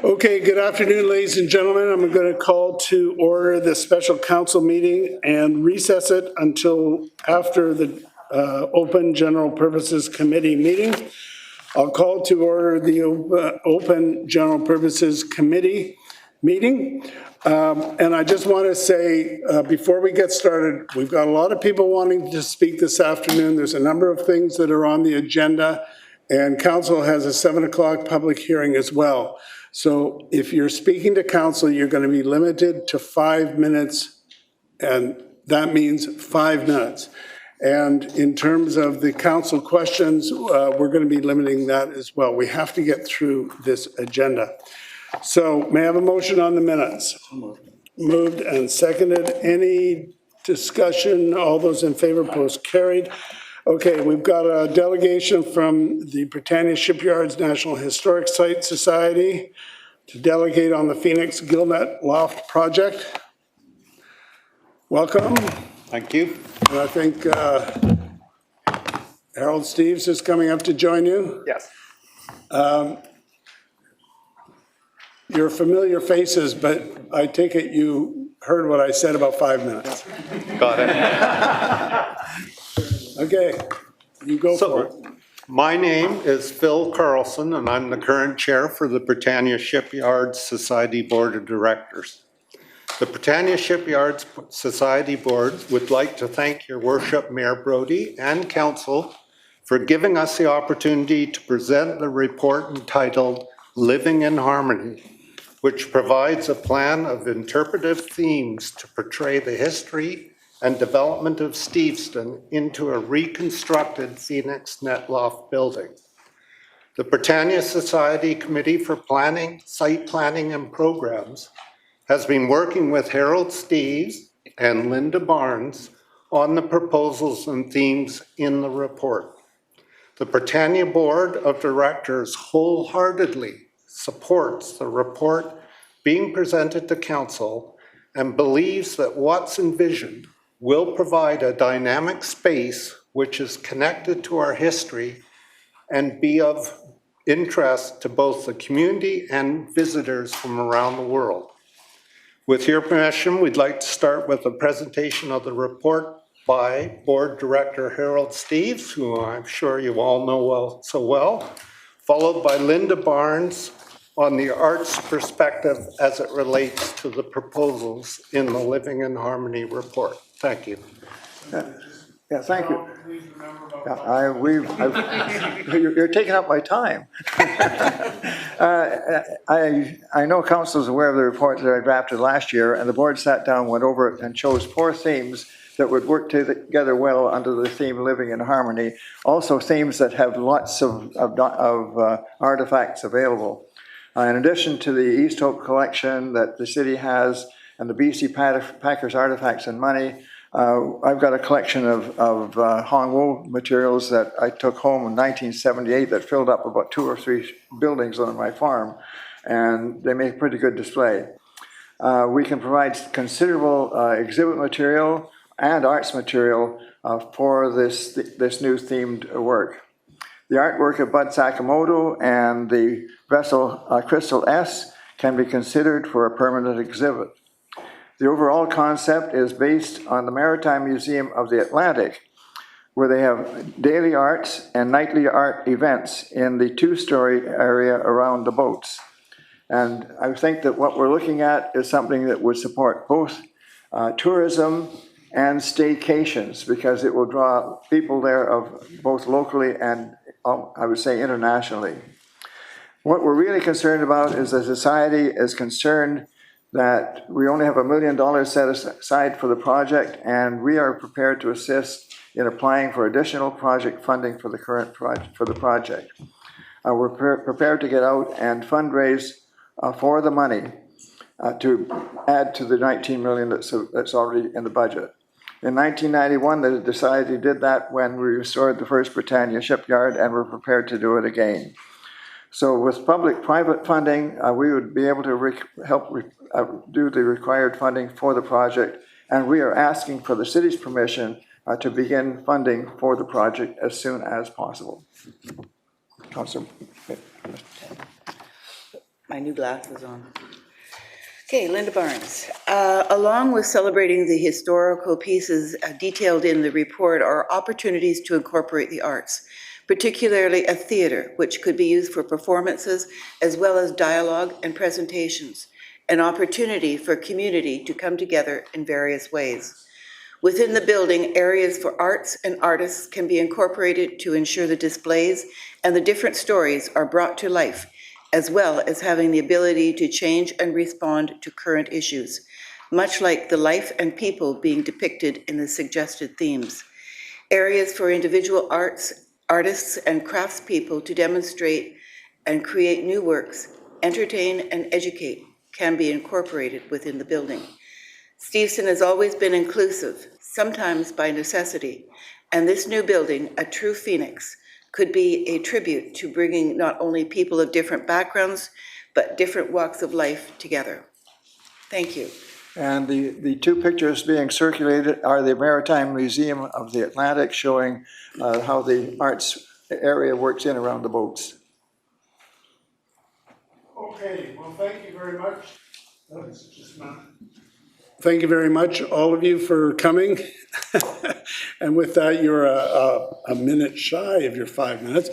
Okay, good afternoon, ladies and gentlemen. I'm going to call to order the special council meeting and recess it until after the open general purposes committee meeting. I'll call to order the open general purposes committee meeting. And I just want to say, before we get started, we've got a lot of people wanting to speak this afternoon. There's a number of things that are on the agenda, and council has a 7 o'clock public hearing as well. So if you're speaking to council, you're going to be limited to 5 minutes, and that means 5 minutes. And in terms of the council questions, we're going to be limiting that as well. We have to get through this agenda. So may I have a motion on the minutes? Moved and seconded. Any discussion? All those in favor, post carried. Okay, we've got a delegation from the Britannia Shipyards National Historic Site Society to delegate on the Phoenix Gillnet Loft project. Welcome. Thank you. And I think Harold Steves is coming up to join you. Yes. You're familiar faces, but I take it you heard what I said about 5 minutes. Got it. Okay, you go for it. My name is Phil Carlson, and I'm the current chair for the Britannia Shipyards Society Board of Directors. The Britannia Shipyards Society Board would like to thank your worship, Mayor Brody, and council for giving us the opportunity to present the report entitled Living in Harmony, which provides a plan of interpretive themes to portray the history and development of Steveston into a reconstructed Phoenix net loft building. The Britannia Society Committee for Planning, Site Planning and Programs has been working with Harold Steves and Linda Barnes on the proposals and themes in the report. The Britannia Board of Directors wholeheartedly supports the report being presented to council and believes that what's envisioned will provide a dynamic space which is connected to our history and be of interest to both the community and visitors from around the world. With your permission, we'd like to start with a presentation of the report by Board Director Harold Steves, who I'm sure you all know so well, followed by Linda Barnes on the arts perspective as it relates to the proposals in the Living in Harmony report. Thank you. Yeah, thank you. You're taking up my time. I know council is aware of the report that I drafted last year, and the board sat down, went over it, and chose 4 themes that would work together well under the theme Living in Harmony. Also themes that have lots of artifacts available. In addition to the East Hope collection that the city has and the BC Packers Artifacts and Money, I've got a collection of Hong Wo materials that I took home in 1978 that filled up about 2 or 3 buildings on my farm, and they make pretty good display. We can provide considerable exhibit material and arts material for this new themed work. The artwork of Bud Sakamoto and the vessel Crystal S can be considered for a permanent exhibit. The overall concept is based on the Maritime Museum of the Atlantic, where they have daily arts and nightly art events in the 2-story area around the boats. And I think that what we're looking at is something that would support both tourism and staycations, because it will draw people there of both locally and I would say internationally. What we're really concerned about is the society is concerned that we only have $1 million set aside for the project, and we are prepared to assist in applying for additional project funding for the current project. We're prepared to get out and fundraise for the money to add to the $19 million that's already in the budget. In 1991, the Society did that when we restored the first Britannia shipyard, and we're prepared to do it again. So with public-private funding, we would be able to help do the required funding for the project, and we are asking for the city's permission to begin funding for the project as soon as possible. Councilor. my new glasses on. Okay, Linda Barnes. Along with celebrating the historical pieces detailed in the report are opportunities to incorporate the arts, particularly a theater, which could be used for performances as well as dialogue and presentations, an opportunity for community to come together in various ways. Within the building, areas for arts and artists can be incorporated to ensure the displays and the different stories are brought to life, as well as having the ability to change and respond to current issues, much like the life and people being depicted in the suggested themes. Areas for individual artists and craftspeople to demonstrate and create new works, entertain and educate can be incorporated within the building. Stevenson has always been inclusive, sometimes by necessity, and this new building, a true phoenix, could be a tribute to bringing not only people of different backgrounds, but different walks of life together. Thank you. And the two pictures being circulated are the Maritime Museum of the Atlantic, showing how the arts area works in around the boats. Okay, well, thank you very much. That's just not... Thank you very much, all of you, for coming. And with that, you're a minute shy of your 5 minutes.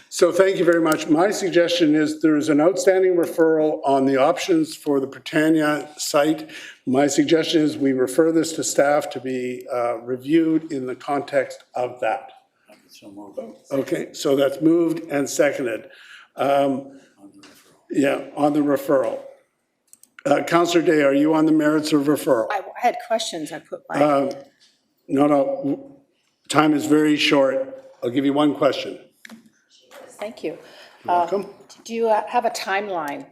So thank you very much. My suggestion is there's an outstanding referral on the options for the Britannia site. My suggestion is we refer this to staff to be reviewed in the context of that. Okay, so that's moved and seconded. Yeah, on the referral. Councillor Day, are you on the merits of referral? I had questions. I put my hand. No, time is very short. I'll give you one question. Thank you. Welcome. Do you have a timeline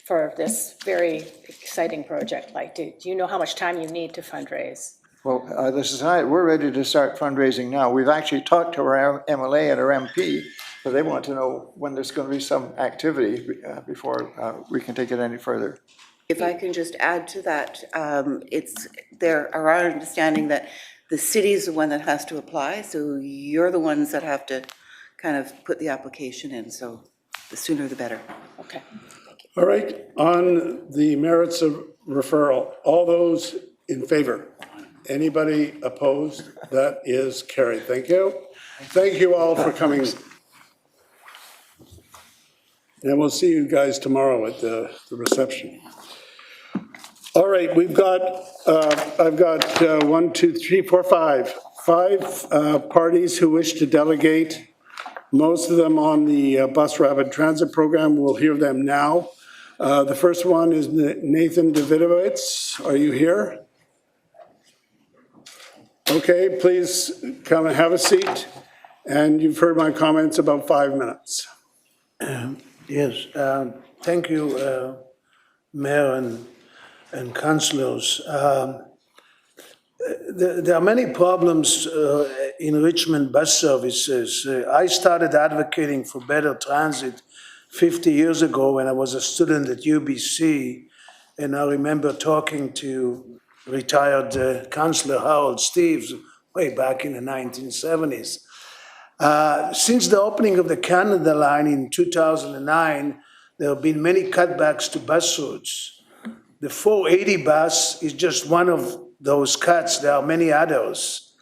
for this very exciting project? Like, do you know how much time you need to fundraise? Well, we're ready to start fundraising now. We've actually talked to our MLA and our MP, but they want to know when there's going to be some activity before we can take it any further. If I can just add to that, there are our understanding that the city is the one that has to apply, so you're the ones that have to kind of put the application in, so the sooner the better. Okay. Thank you. All right, on the merits of referral, all those in favor? Anybody opposed? That is carried. Thank you. Thank you all for coming. And we'll see you guys tomorrow at the reception. All right, I've got 5 parties who wish to delegate. Most of them on the bus rapid transit program. We'll hear them now. The first one is Nathan Davidovitz. Are you here? Okay, please come and have a seat. And you've heard my comments, about 5 minutes. Yes, thank you, Mayor and councillors. There are many problems in Richmond bus services. I started advocating for better transit 50 years ago when I was a student at UBC, and I remember talking to retired Councillor Harold Steves way back in the 1970s. Since the opening of the Canada line in 2009, there have been many cutbacks to bus routes. The 480 bus is just one of those cuts. There are many others.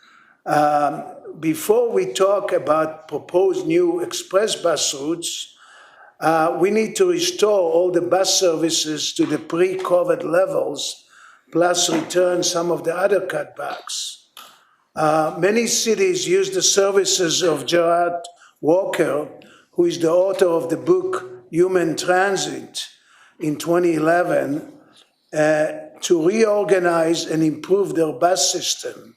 Before we talk about proposed new express bus routes, we need to restore all the bus services to the pre-COVID levels, plus return some of the other cutbacks. Many cities use the services of Gerard Walker, who is the author of the book Human Transit in 2011, to reorganize and improve their bus system.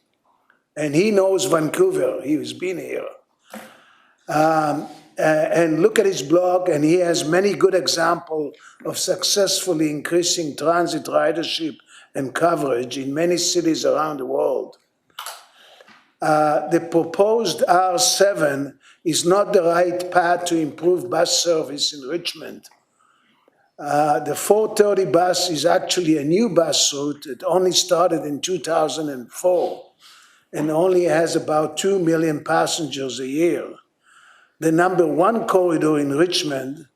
And he knows Vancouver, he's been here. And look at his blog, and he has many good examples of successfully increasing transit ridership and coverage in many cities around the world. The proposed R7 is not the right path to improve bus service in Richmond. The 430 bus is actually a new bus route. It only started in 2004 and only has about 2 million passengers a year. The number 1 corridor in Richmond,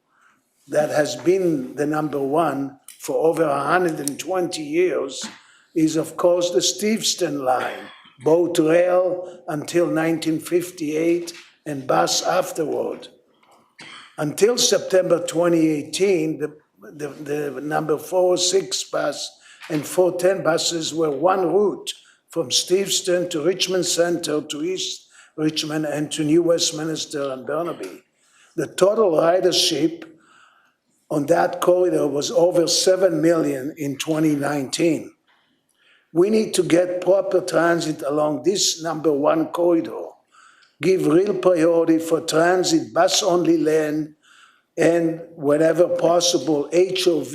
that has been the number one for over 120 years is, of course, the Steveston line, boat rail until 1958 and bus afterward. Until September 2018, the number 406 bus and 410 buses were one route from Steveston to Richmond Center to East Richmond and to New Westminster and Burnaby. The total ridership on that corridor was over 7 million in 2019. We need to get proper transit along this number one corridor, give real priority for transit bus-only lane, and whenever possible, HOV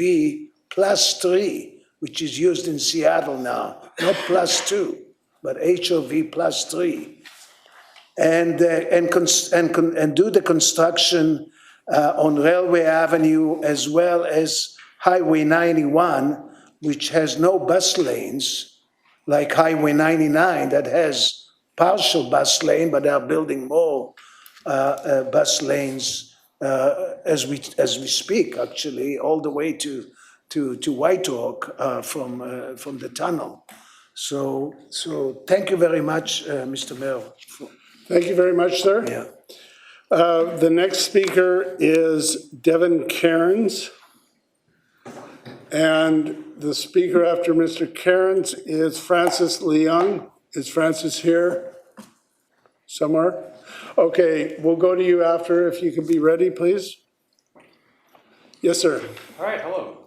+3, which is used in Seattle now, not +2, but HOV +3. And do the construction on Railway Avenue as well as Highway 91, which has no bus lanes, like Highway 99 that has partial bus lane, but they are building more bus lanes as we speak, actually, all the way to White Oak from the tunnel. So thank you very much, Mr. Mayor. Thank you very much, sir. Yeah. The next speaker is Devin Cairns. And the speaker after Mr. Cairns is Francis Leung. Is Francis here somewhere? Okay, we'll go to you after, if you can be ready, please. Yes, sir. All right, hello.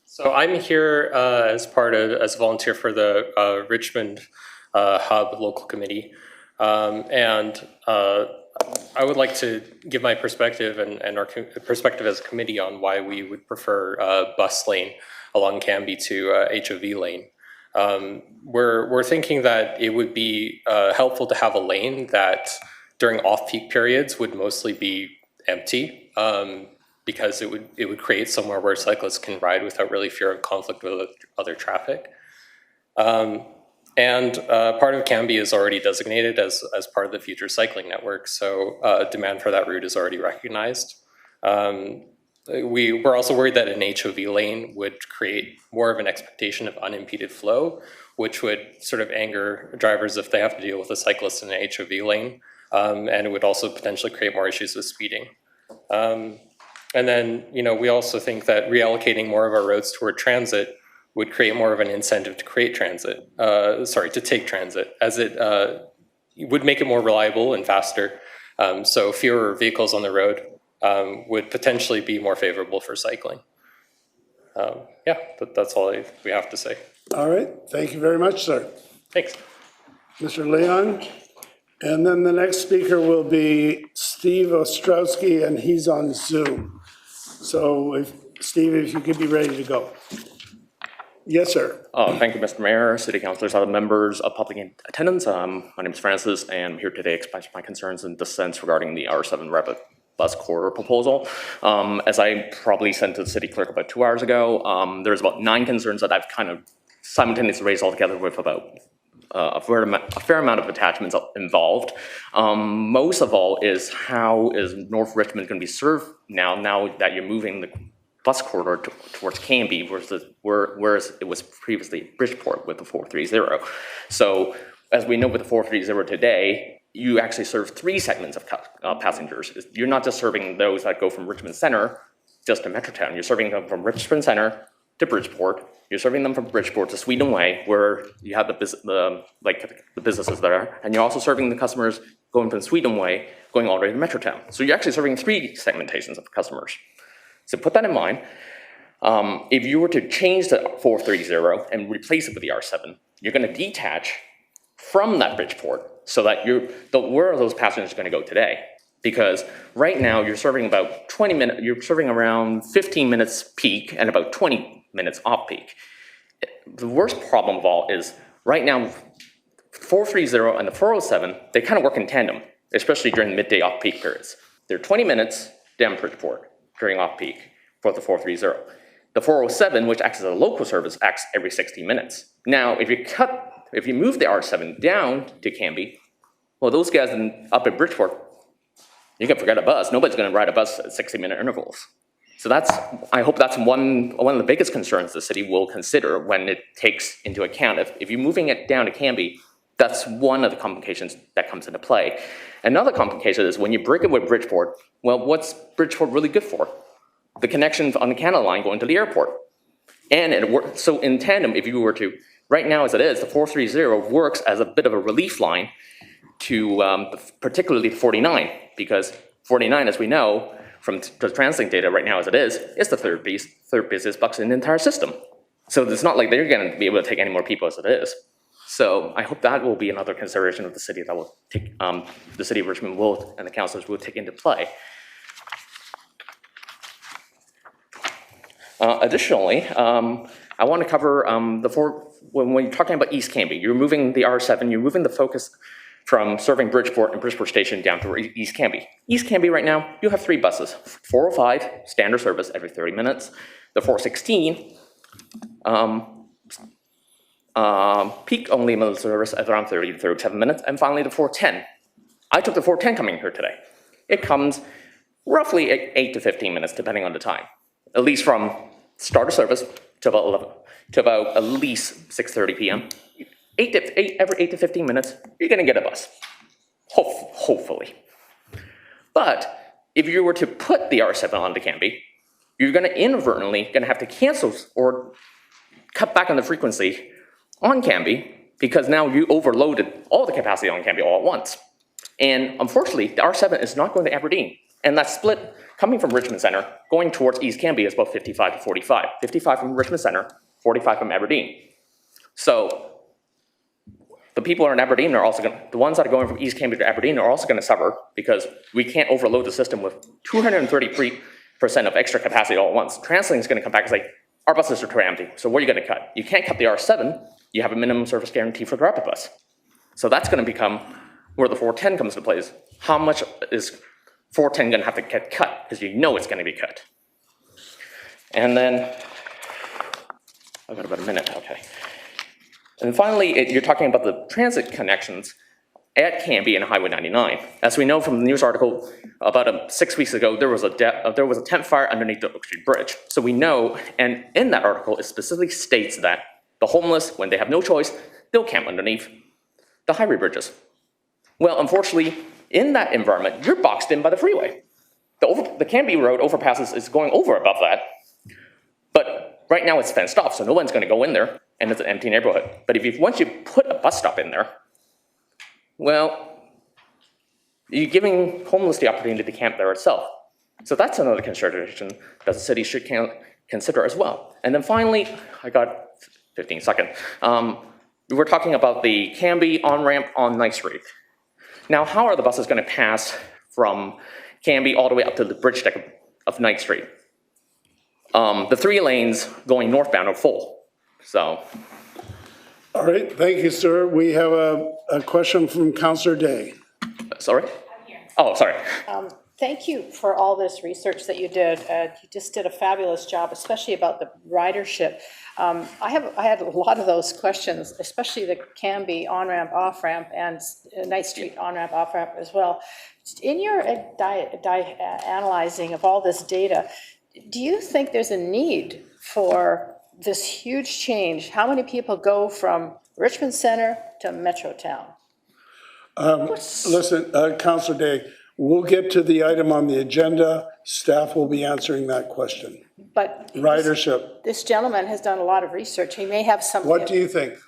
So I'm here as a volunteer for the Richmond Hub Local Committee. I would like to give my perspective and our perspective as a committee on why we would prefer bus lane along Cambie to HOV lane. We're thinking that it would be helpful to have a lane that during off-peak periods would mostly be empty, because it would create somewhere where cyclists can ride without really fear of conflict with other traffic. Part of Cambie is already designated as part of the future cycling network, so demand for that route is already recognized. We're also worried that an HOV lane would create more of an expectation of unimpeded flow, which would sort of anger drivers if they have to deal with a cyclist in an HOV lane, and it would also potentially create more issues with speeding. And then, we also think that reallocating more of our roads toward transit would create more of an incentive to create transit, to take transit, as it would make it more reliable and faster. So fewer vehicles on the road would potentially be more favorable for cycling. That's all we have to say. All right, thank you very much, sir. Thanks. Mr. Leon. And then the next speaker will be Steve Ostrowski, and he's on Zoom. So Steve, if you could be ready to go. Yes, sir. Thank you, Mr. Mayor, City Councilors, other members of public attendance. My name is Francis, and I'm here today to express my concerns and dissents regarding the R7 rapid bus corridor proposal. As I probably sent to the city clerk about 2 hours ago, there's about 9 concerns that I've kind of simultaneously raised all together with about a fair amount of attachments involved. Most of all is how is North Richmond going to be served now that you're moving the bus corridor towards Cambie, whereas it was previously Bridgeport with the 430. So as we know with the 430 today, you actually serve 3 segments of passengers. You're not just serving those that go from Richmond Center just to Metrotown. You're serving them from Richmond Center to Bridgeport. You're serving them from Bridgeport to Sweden Way, where you have the businesses there, and you're also serving the customers going from Sweden Way, going all the way to Metrotown. So you're actually serving 3 segmentations of customers. So put that in mind. If you were to change the 430 and replace it with the R7, you're going to detach from that Bridgeport so that where are those passengers going to go today? Because right now you're serving about 20 minutes, you're serving around 15 minutes peak and about 20 minutes off peak. The worst problem of all is right now 430 and the 407, they kind of work in tandem, especially during the midday off peak periods. They're 20 minutes down Bridgeport during off peak for the 430. The 407, which acts as a local service, acts every 60 minutes. Now, if you move the R7 down to Cambie, well, those guys up at Bridgeport, you can forget a bus. Nobody's going to ride a bus at 60-minute intervals. So I hope that's one of the biggest concerns the city will consider when it takes into account. If you're moving it down to Canby, that's one of the complications that comes into play. Another complication is when you break it with Bridgeport, well, what's Bridgeport really good for? The connections on the Canada line going to the airport. And it works, so in tandem, if you were to, right now as it is, the 430 works as a bit of a relief line to particularly 49, because 49, as we know, from the TransLink data right now as it is the third busiest bus in the entire system. So it's not like they're gonna be able to take any more people as it is. So I hope that will be another consideration of the city that will take, the city of Richmond will, and the councilors will take into play. Additionally, I want to cover when you're talking about East Canby, you're moving the R7, you're moving the focus from serving Bridgeport and Bridgeport Station down to East Canby. East Canby right now, you have 3 buses, 405, standard service every 30 minutes, the 416, peak only limited service at around 30 to 37 minutes, and finally the 410. I took the 410 coming here today. It comes roughly 8 to 15 minutes, depending on the time, at least from start of service to about 11, to about at least 6:30 p.m. Every 8 to 15 minutes, you're gonna get a bus, hopefully. But if you were to put the R7 onto Canby, you're gonna inadvertently have to cancel or cut back on the frequency on Canby because now you overloaded all the capacity on Canby all at once. And unfortunately, the R7 is not going to Aberdeen. And that split coming from Richmond Center, going towards East Canby is about 55 to 45. 55 from Richmond Center, 45 from Aberdeen. So the people in Aberdeen are also the ones that are going from East Canby to Aberdeen are also gonna suffer because we can't overload the system with 233% of extra capacity all at once. TransLink is gonna come back and say, our buses are too empty, so what are you gonna cut? You can't cut the R7, you have a minimum service guarantee for the rapid bus. So that's gonna become where the 410 comes into play. Is how much is 410 gonna have to get cut? Because you know it's gonna be cut. And then, I've got about a minute, okay. And finally, you're talking about the transit connections at Canby and Highway 99. As we know from the news article, about 6 weeks ago, there was a tent fire underneath the Oak Street Bridge. So we know, and in that article, it specifically states that the homeless, when they have no choice, they'll camp underneath the highway bridges. Well, unfortunately, in that environment, you're boxed in by the freeway. The Canby Road overpasses is going over above that, but right now it's fenced off, so no one's gonna go in there, and it's an empty neighborhood. But once you put a bus stop in there, well, you're giving homeless the opportunity to camp there itself. So that's another consideration that the city should consider as well. And then finally, I got 15 seconds. We're talking about the Canby on-ramp on Ninth Street. Now, how are the buses gonna pass from Canby all the way up to the bridge deck of Ninth Street? The 3 lanes going northbound are full, so. All right, thank you, sir. We have a question from Councillor Day. Sorry? Oh, sorry. Thank you for all this research that you did. You just did a fabulous job, especially about the ridership. I had a lot of those questions, especially the Canby on-ramp, off-ramp, and Ninth Street on-ramp, off-ramp as well. In your analyzing of all this data, do you think there's a need for this huge change? How many people go from Richmond Center to Metrotown? Listen, Councillor Day, we'll get to the item on the agenda. Staff will be answering that question. But Ridership. this gentleman has done a lot of research. He may have something. What do you think?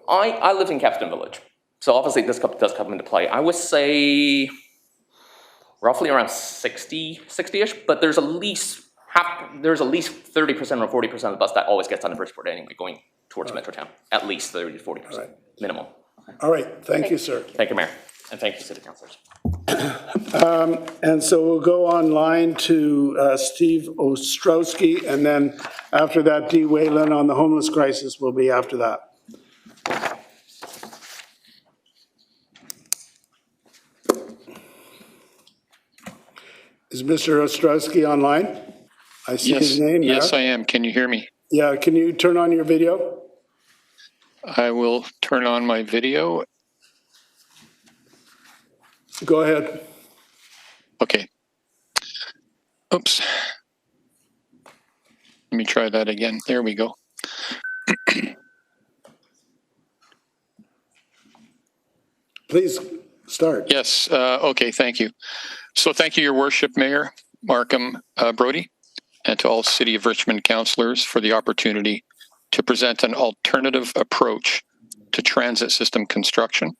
I live in Capstan Village, so obviously this does come into play. I would say roughly around 60-ish, but there's at least 30% or 40% of the bus that always gets on the Bridgeport anyway, going towards Metrotown. At least 30 to 40%, minimum. All right, thank you, sir. Thank you, Mayor, and thank you, City Councilors. And so we'll go online to Steve Ostrowski, and then after that, Dee Whalen on the homeless crisis will be after that. Is Mr. Ostrowski online? I see his name there. Yes, I am. Can you hear me? Yeah, can you turn on your video? I will turn on my video. Go ahead. Okay. Oops. Let me try that again. There we go. Please start. Yes, okay, thank you. So thank you, Your Worship, Mayor Markham Brody, and to all City of Richmond councillors for the opportunity to present an alternative approach to transit system construction.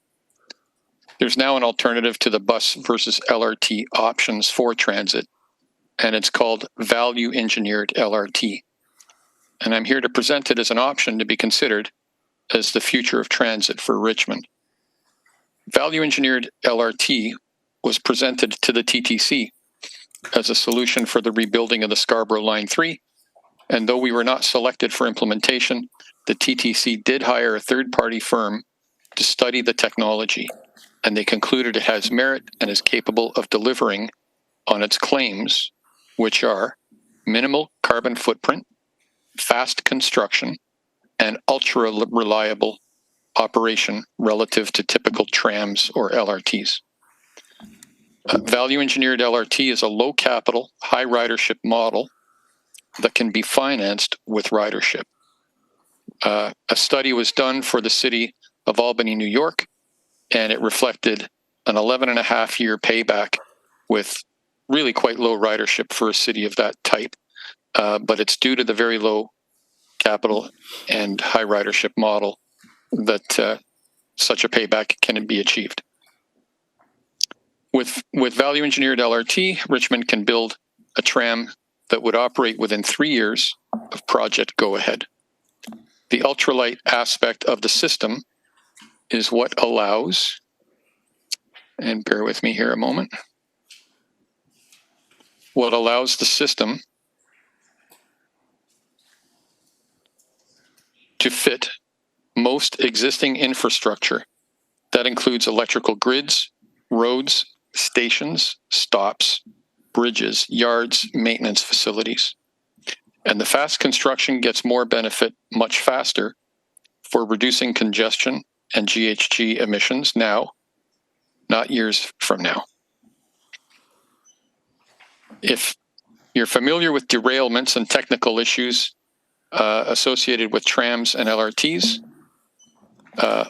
There's now an alternative to the bus versus LRT options for transit, and it's called value engineered LRT. And I'm here to present it as an option to be considered as the future of transit for Richmond. Value engineered LRT was presented to the TTC as a solution for the rebuilding of the Scarborough Line 3. And though we were not selected for implementation, the TTC did hire a third-party firm to study the technology, and they concluded it has merit and is capable of delivering on its claims, which are minimal carbon footprint, fast construction, and ultra-reliable operation relative to typical trams or LRTs. Value engineered LRT is a low capital, high ridership model that can be financed with ridership. A study was done for the city of Albany, New York, and it reflected an 11.5-year payback with really quite low ridership for a city of that type. But it's due to the very low capital and high ridership model that such a payback can be achieved. With value engineered LRT, Richmond can build a tram that would operate within 3 years of project go-ahead. The ultralight aspect of the system is what allows, and bear with me here a moment, what allows the system to fit most existing infrastructure. That includes electrical grids, roads, stations, stops, bridges, yards, maintenance facilities. And the fast construction gets more benefit much faster for reducing congestion and GHG emissions now, not years from now. If you're familiar with derailments and technical issues associated with trams and LRTs,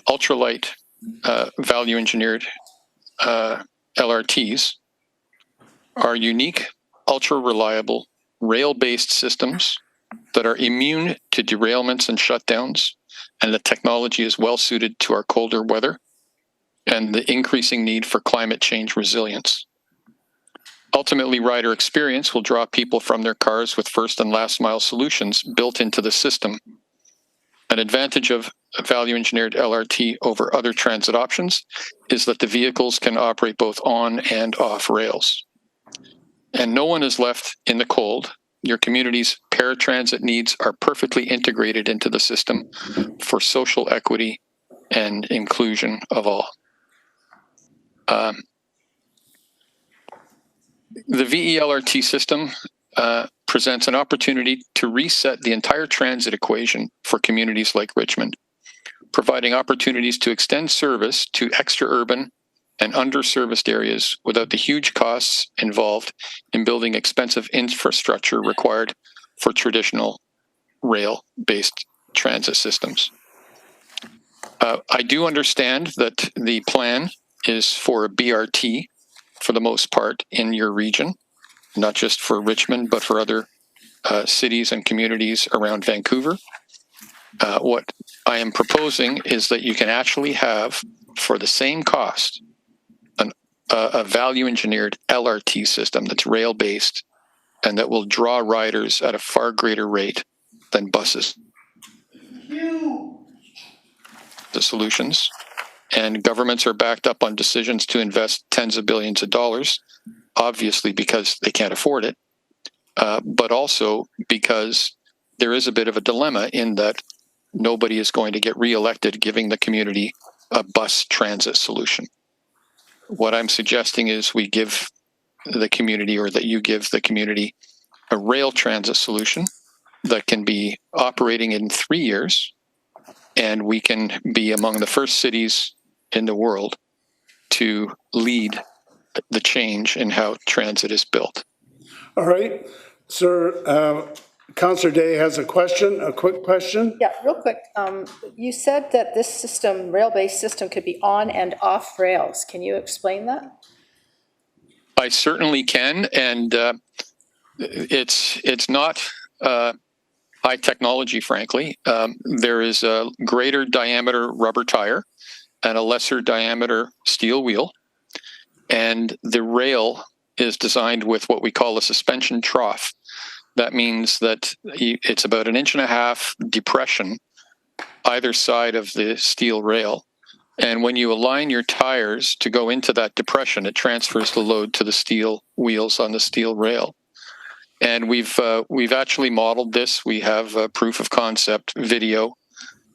ultralight value engineered LRTs are unique, ultra reliable, rail-based systems that are immune to derailments and shutdowns, and the technology is well suited to our colder weather and the increasing need for climate change resilience. Ultimately, rider experience will draw people from their cars with first and last mile solutions built into the system. An advantage of value engineered LRT over other transit options is that the vehicles can operate both on and off rails. And no one is left in the cold. Your community's paratransit needs are perfectly integrated into the system for social equity and inclusion of all. The VELRT system presents an opportunity to reset the entire transit equation for communities like Richmond, providing opportunities to extend service to extra-urban and underserviced areas without the huge costs involved in building expensive infrastructure required for traditional rail-based transit systems. I do understand that the plan is for a BRT for the most part in your region, not just for Richmond, but for other cities and communities around Vancouver. What I am proposing is that you can actually have, for the same cost, a value engineered LRT system that's rail based and that will draw riders at a far greater rate than buses. The solutions, and governments are backed up on decisions to invest tens of billions of dollars, obviously because they can't afford it, but also because there is a bit of a dilemma in that nobody is going to get reelected giving the community a bus transit solution. What I'm suggesting is we give the community, or that you give the community, a rail transit solution that can be operating in 3 years, and we can be among the first cities in the world to lead the change in how transit is built. All right, sir, Councillor Day has a question, a quick question. Yeah, real quick. You said that this system, rail-based system, could be on and off rails. Can you explain that? I certainly can, and it's not high technology, frankly. There is a greater diameter rubber tire and a lesser diameter steel wheel, and the rail is designed with what we call a suspension trough. That means that it's about 1.5 inch depression either side of the steel rail. And when you align your tires to go into that depression, it transfers the load to the steel wheels on the steel rail. And we've actually modeled this. We have a proof of concept video.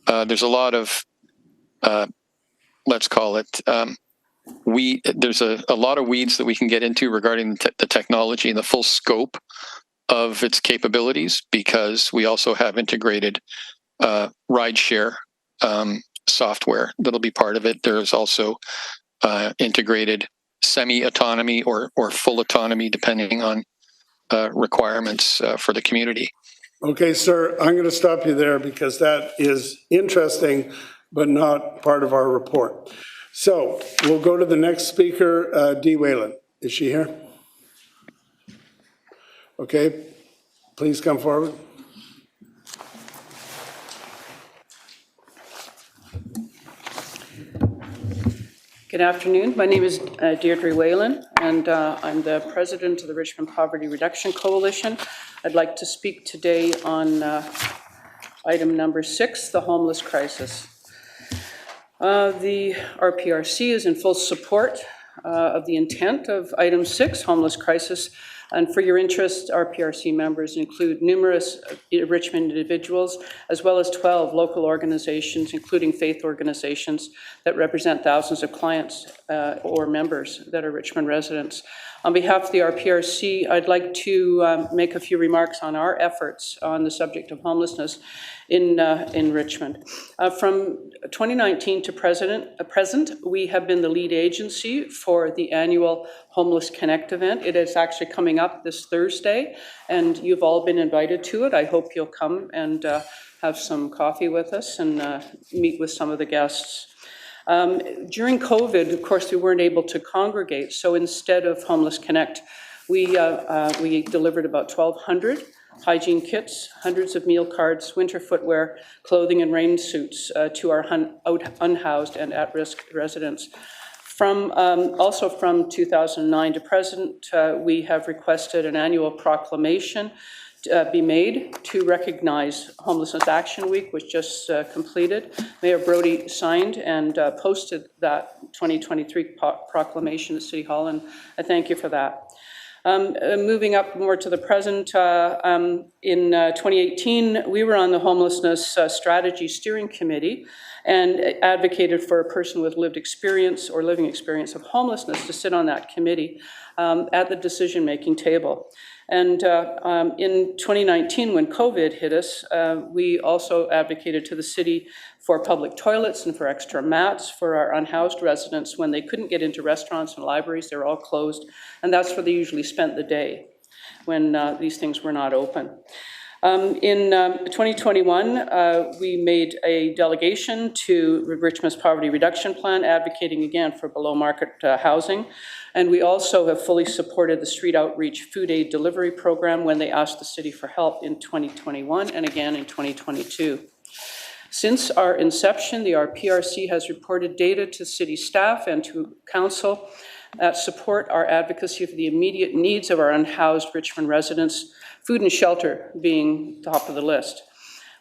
There's a lot of, let's call it, there's a lot of weeds that we can get into regarding the technology and the full scope of its capabilities, because we also have integrated rideshare software that'll be part of it. There's also integrated semi-autonomy or full autonomy, depending on requirements for the community. Okay, sir, I'm going to stop you there because that is interesting, but not part of our report. So we'll go to the next speaker, Dee Whalen. Is she here? Okay, please come forward. Good afternoon. My name is Deirdre Whalen, and I'm the president of the Richmond Poverty Reduction Coalition. I'd like to speak today on item number 6, the homeless crisis. The RPRC is in full support of the intent of item 6, homeless crisis. And for your interest, RPRC members include numerous Richmond individuals, as well as 12 local organizations, including faith organizations that represent thousands of clients or members that are Richmond residents. On behalf of the RPRC, I'd like to make a few remarks on our efforts on the subject of homelessness in Richmond. From 2019 to present, we have been the lead agency for the annual Homeless Connect event. It is actually coming up this Thursday, and you've all been invited to it. I hope you'll come and have some coffee with us and meet with some of the guests. During COVID, of course, we weren't able to congregate, so instead of Homeless Connect, we delivered about 1,200 hygiene kits, hundreds of meal cards, winter footwear, clothing and rain suits to our unhoused and at-risk residents. Also from 2009 to present, we have requested an annual proclamation be made to recognize Homelessness Action Week, which just completed. Mayor Brody signed and posted that 2023 proclamation at City Hall, and I thank you for that. Moving up more to the present, in 2018, we were on the Homelessness Strategy Steering Committee and advocated for a person with lived experience or living experience of homelessness to sit on that committee at the decision-making table. And in 2019, when COVID hit us, we also advocated to the city for public toilets and for extra mats for our unhoused residents when they couldn't get into restaurants and libraries. They were all closed, and that's where they usually spent the day when these things were not open. In 2021, we made a delegation to Richmond's Poverty Reduction Plan, advocating again for below-market housing. And we also have fully supported the Street Outreach Food Aid Delivery Program when they asked the city for help in 2021 and again in 2022. Since our inception, the RPRC has reported data to city staff and to council that support our advocacy for the immediate needs of our unhoused Richmond residents, food and shelter being top of the list.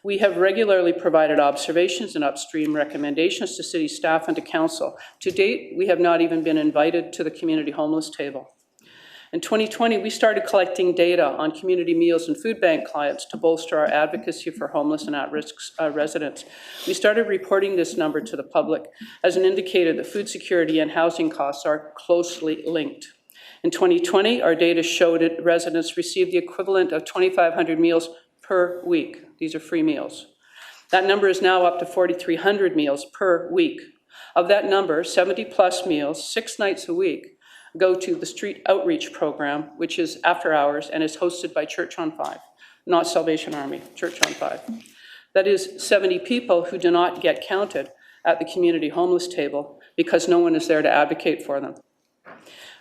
We have regularly provided observations and upstream recommendations to city staff and to council. To date, we have not even been invited to the community homeless table. In 2020, we started collecting data on community meals and food bank clients to bolster our advocacy for homeless and at-risk residents. We started reporting this number to the public as an indicator that food security and housing costs are closely linked. In 2020, our data showed that residents received the equivalent of 2,500 meals per week. These are free meals. That number is now up to 4,300 meals per week. Of that number, 70+ meals, 6 nights a week, go to the Street Outreach Program, which is after hours and is hosted by Church on 5. not Salvation Army, Church on 5. That is 70 people who do not get counted at the community homeless table because no one is there to advocate for them.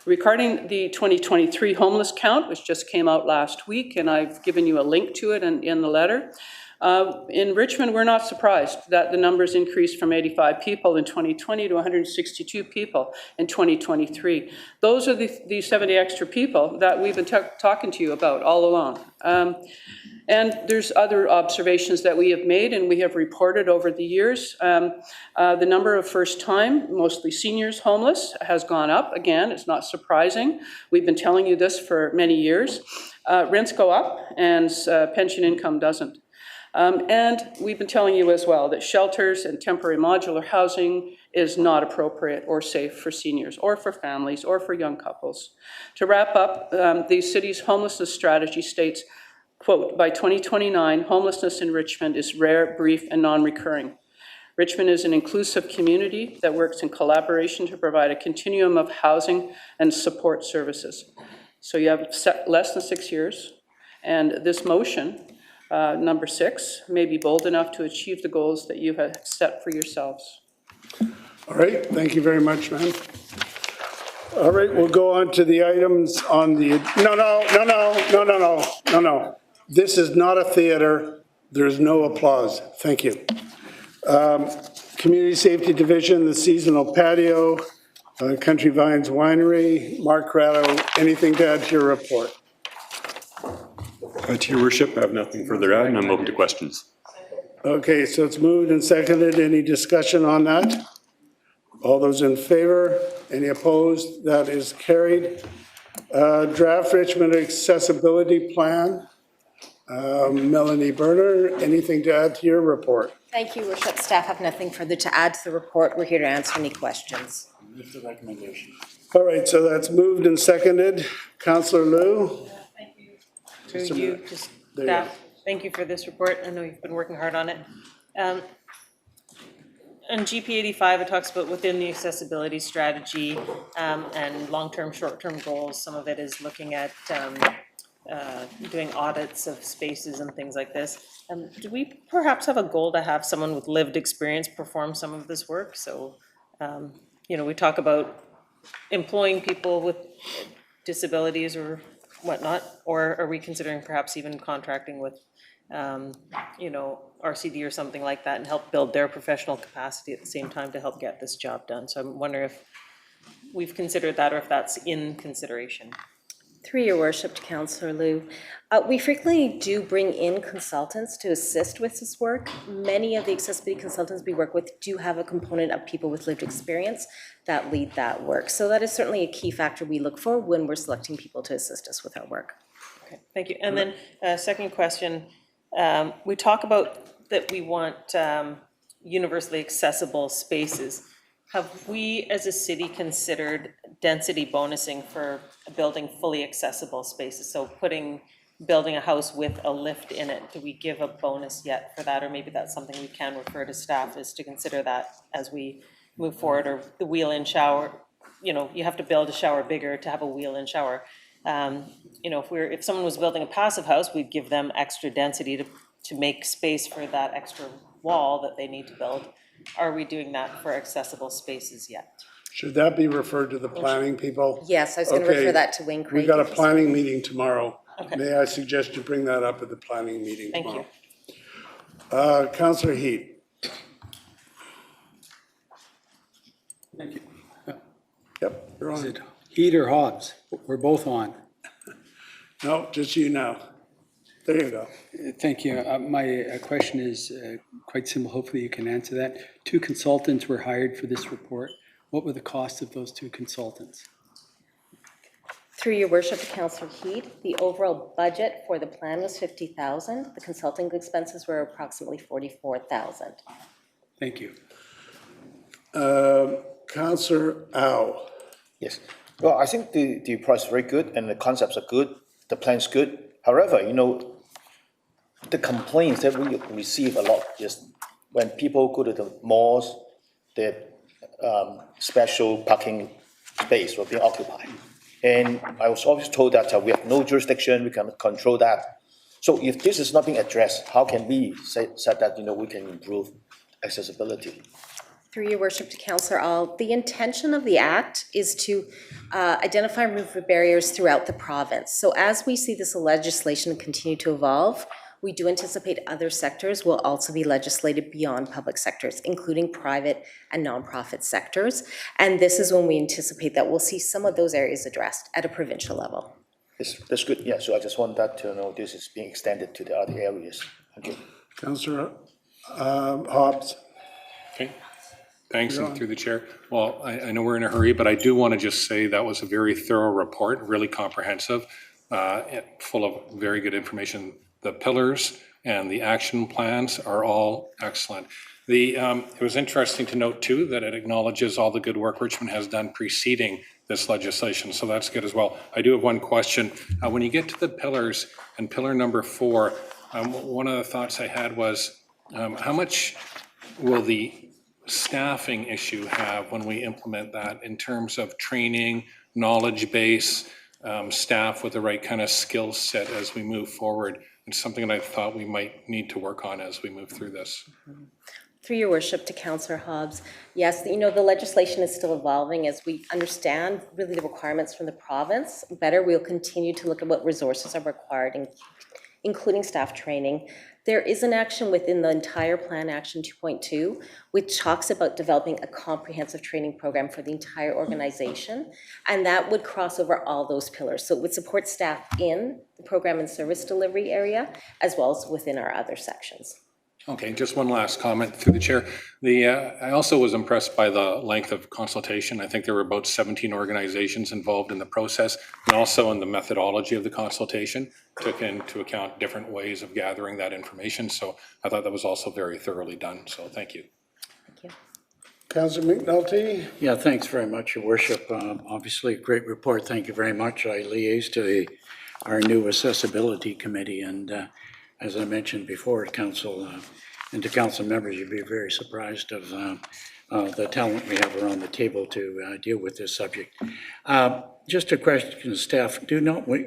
Regarding the 2023 homeless count, which just came out last week, and I've given you a link to it in the letter, in Richmond, we're not surprised that the numbers increased from 85 people in 2020 to 162 people in 2023. Those are the 70 extra people that we've been talking to you about all along. And there's other observations that we have made and we have reported over the years. The number of first-time, mostly seniors homeless, has gone up. Again, it's not surprising. We've been telling you this for many years. Rents go up and pension income doesn't. And we've been telling you as well that shelters and temporary modular housing is not appropriate or safe for seniors or for families or for young couples. To wrap up, the city's homelessness strategy states, quote, by 2029, homelessness in Richmond is rare, brief, and non-recurring. Richmond is an inclusive community that works in collaboration to provide a continuum of housing and support services. So you have less than 6 years, and this motion, number 6, may be bold enough to achieve the goals that you have set for yourselves. All right, thank you very much, ma'am. All right, we'll go on to the items on the, no. This is not a theater. There's no applause. Thank you. Community Safety Division, the seasonal patio, Country Vines Winery. Mark Ratto, anything to add to your report? To your worship, I have nothing further to add, and I'm open to questions. Okay, so it's moved and seconded. Any discussion on that? All those in favor? Any opposed? That is carried. Draft Richmond Accessibility Plan. Melanie Berner, anything to add to your report? Thank you, Worship. Staff have nothing further to add to the report. We're here to answer any questions. Move the recommendation. All right, so that's moved and seconded. Councillor Liu? Through you, just staff, thank you for this report. I know you've been working hard on it. On GP 85, it talks about within the accessibility strategy and long-term, short-term goals. Some of it is looking at doing audits of spaces and things like this. Do we perhaps have a goal to have someone with lived experience perform some of this work? So, we talk about employing people with disabilities or whatnot, or are we considering perhaps even contracting with, RCD or something like that and help build their professional capacity at the same time to help get this job done? So I'm wondering if we've considered that or if that's in consideration. Through your worship to Councillor Liu, we frequently do bring in consultants to assist with this work. Many of the accessibility consultants we work with do have a component of people with lived experience that lead that work. So that is certainly a key factor we look for when we're selecting people to assist us with our work. Okay, thank you. And then second question, we talk about that we want universally accessible spaces. Have we as a city considered density bonusing for building fully accessible spaces? So building a house with a lift in it, do we give a bonus yet for that? Or maybe that's something we can refer to staff is to consider that as we move forward, or the wheel-in shower. You have to build a shower bigger to have a wheel-in shower. If someone was building a passive house, we'd give them extra density to make space for that extra wall that they need to build. Are we doing that for accessible spaces yet? Should that be referred to the planning people? Yes, I was going to refer that to Wayne Craig. We've got a planning meeting tomorrow. Okay. May I suggest you bring that up at the planning meeting tomorrow? Thank you. Councillor Heat. Thank you. Yep, you're on. Is it Heat or Hobbs? We're both on. No, just you now. There you go. Thank you. My question is quite simple. Hopefully you can answer that. 2 consultants were hired for this report. What were the costs of those 2 consultants? Through your worship to Councillor Heat, the overall budget for the plan was $50,000. The consulting expenses were approximately $44,000. Thank you. Councillor Au. Yes. Well, I think the price is very good and the concepts are good. The plan's good. However, the complaints that we receive a lot is when people go to the malls, the special parking space will be occupied. And I was always told that we have no jurisdiction, we can control that. So if this is not being addressed, how can we say that, we can improve accessibility? Through your worship to Councillor All, the intention of the Act is to identify and remove barriers throughout the province. So as we see this legislation continue to evolve, we do anticipate other sectors will also be legislated beyond public sectors, including private and nonprofit sectors. And this is when we anticipate that we'll see some of those areas addressed at a provincial level. That's good, yeah, so I just want that to know this is being extended to the other areas. Thank you. Councillor Hobbs. Okay. Thanks, and through the chair. Well, I know we're in a hurry, but I do want to just say that was a very thorough report, really comprehensive, full of very good information. The pillars and the action plans are all excellent. It was interesting to note too that it acknowledges all the good work Richmond has done preceding this legislation, so that's good as well. I do have one question. When you get to the pillars and pillar number 4, one of the thoughts I had was how much will the staffing issue have when we implement that in terms of training, knowledge base, staff with the right kind of skill set as we move forward? It's something that I thought we might need to work on as we move through this. Through your worship to Councillor Hobbs, yes, the legislation is still evolving as we understand really the requirements from the province better. We'll continue to look at what resources are required, including staff training. There is an action within the entire plan, Action 2.2, which talks about developing a comprehensive training program for the entire organization, and that would cross over all those pillars. So it would support staff in the program and service delivery area, as well as within our other sections. Okay, just one last comment through the chair. I also was impressed by the length of consultation. I think there were about 17 organizations involved in the process, and also in the methodology of the consultation, took into account different ways of gathering that information. So I thought that was also very thoroughly done. So thank you. Thank you. Councillor McNulty. Yeah, thanks very much, Your Worship. Obviously, a great report. Thank you very much. I liaise to our new accessibility committee, and as I mentioned before to council and to council members, you'd be very surprised of the talent we have around the table to deal with this subject. Just a question to staff. Do not we,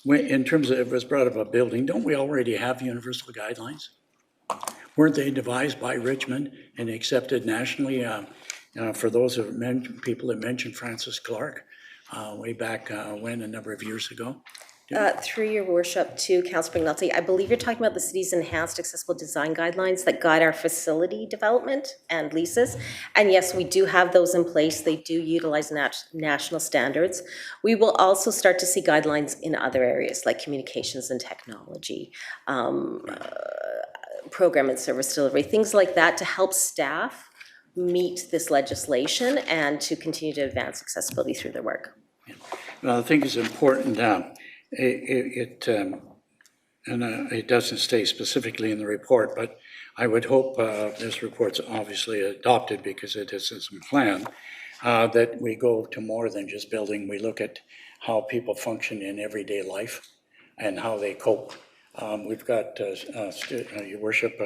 in terms of, it was brought up about building, don't we already have universal guidelines? Weren't they devised by Richmond and accepted nationally for those people that mentioned Francis Clark way back when, a number of years ago? Through your worship to Councillor McNulty, I believe you're talking about the city's enhanced accessible design guidelines that guide our facility development and leases. And yes, we do have those in place. They do utilize national standards. We will also start to see guidelines in other areas like communications and technology, program and service delivery, things like that to help staff meet this legislation and to continue to advance accessibility through their work. Yeah. Well, I think it's important. It doesn't stay specifically in the report, but I would hope this report's obviously adopted because it is some plan that we go to more than just building. We look at how people function in everyday life and how they cope. We've got, Your Worship,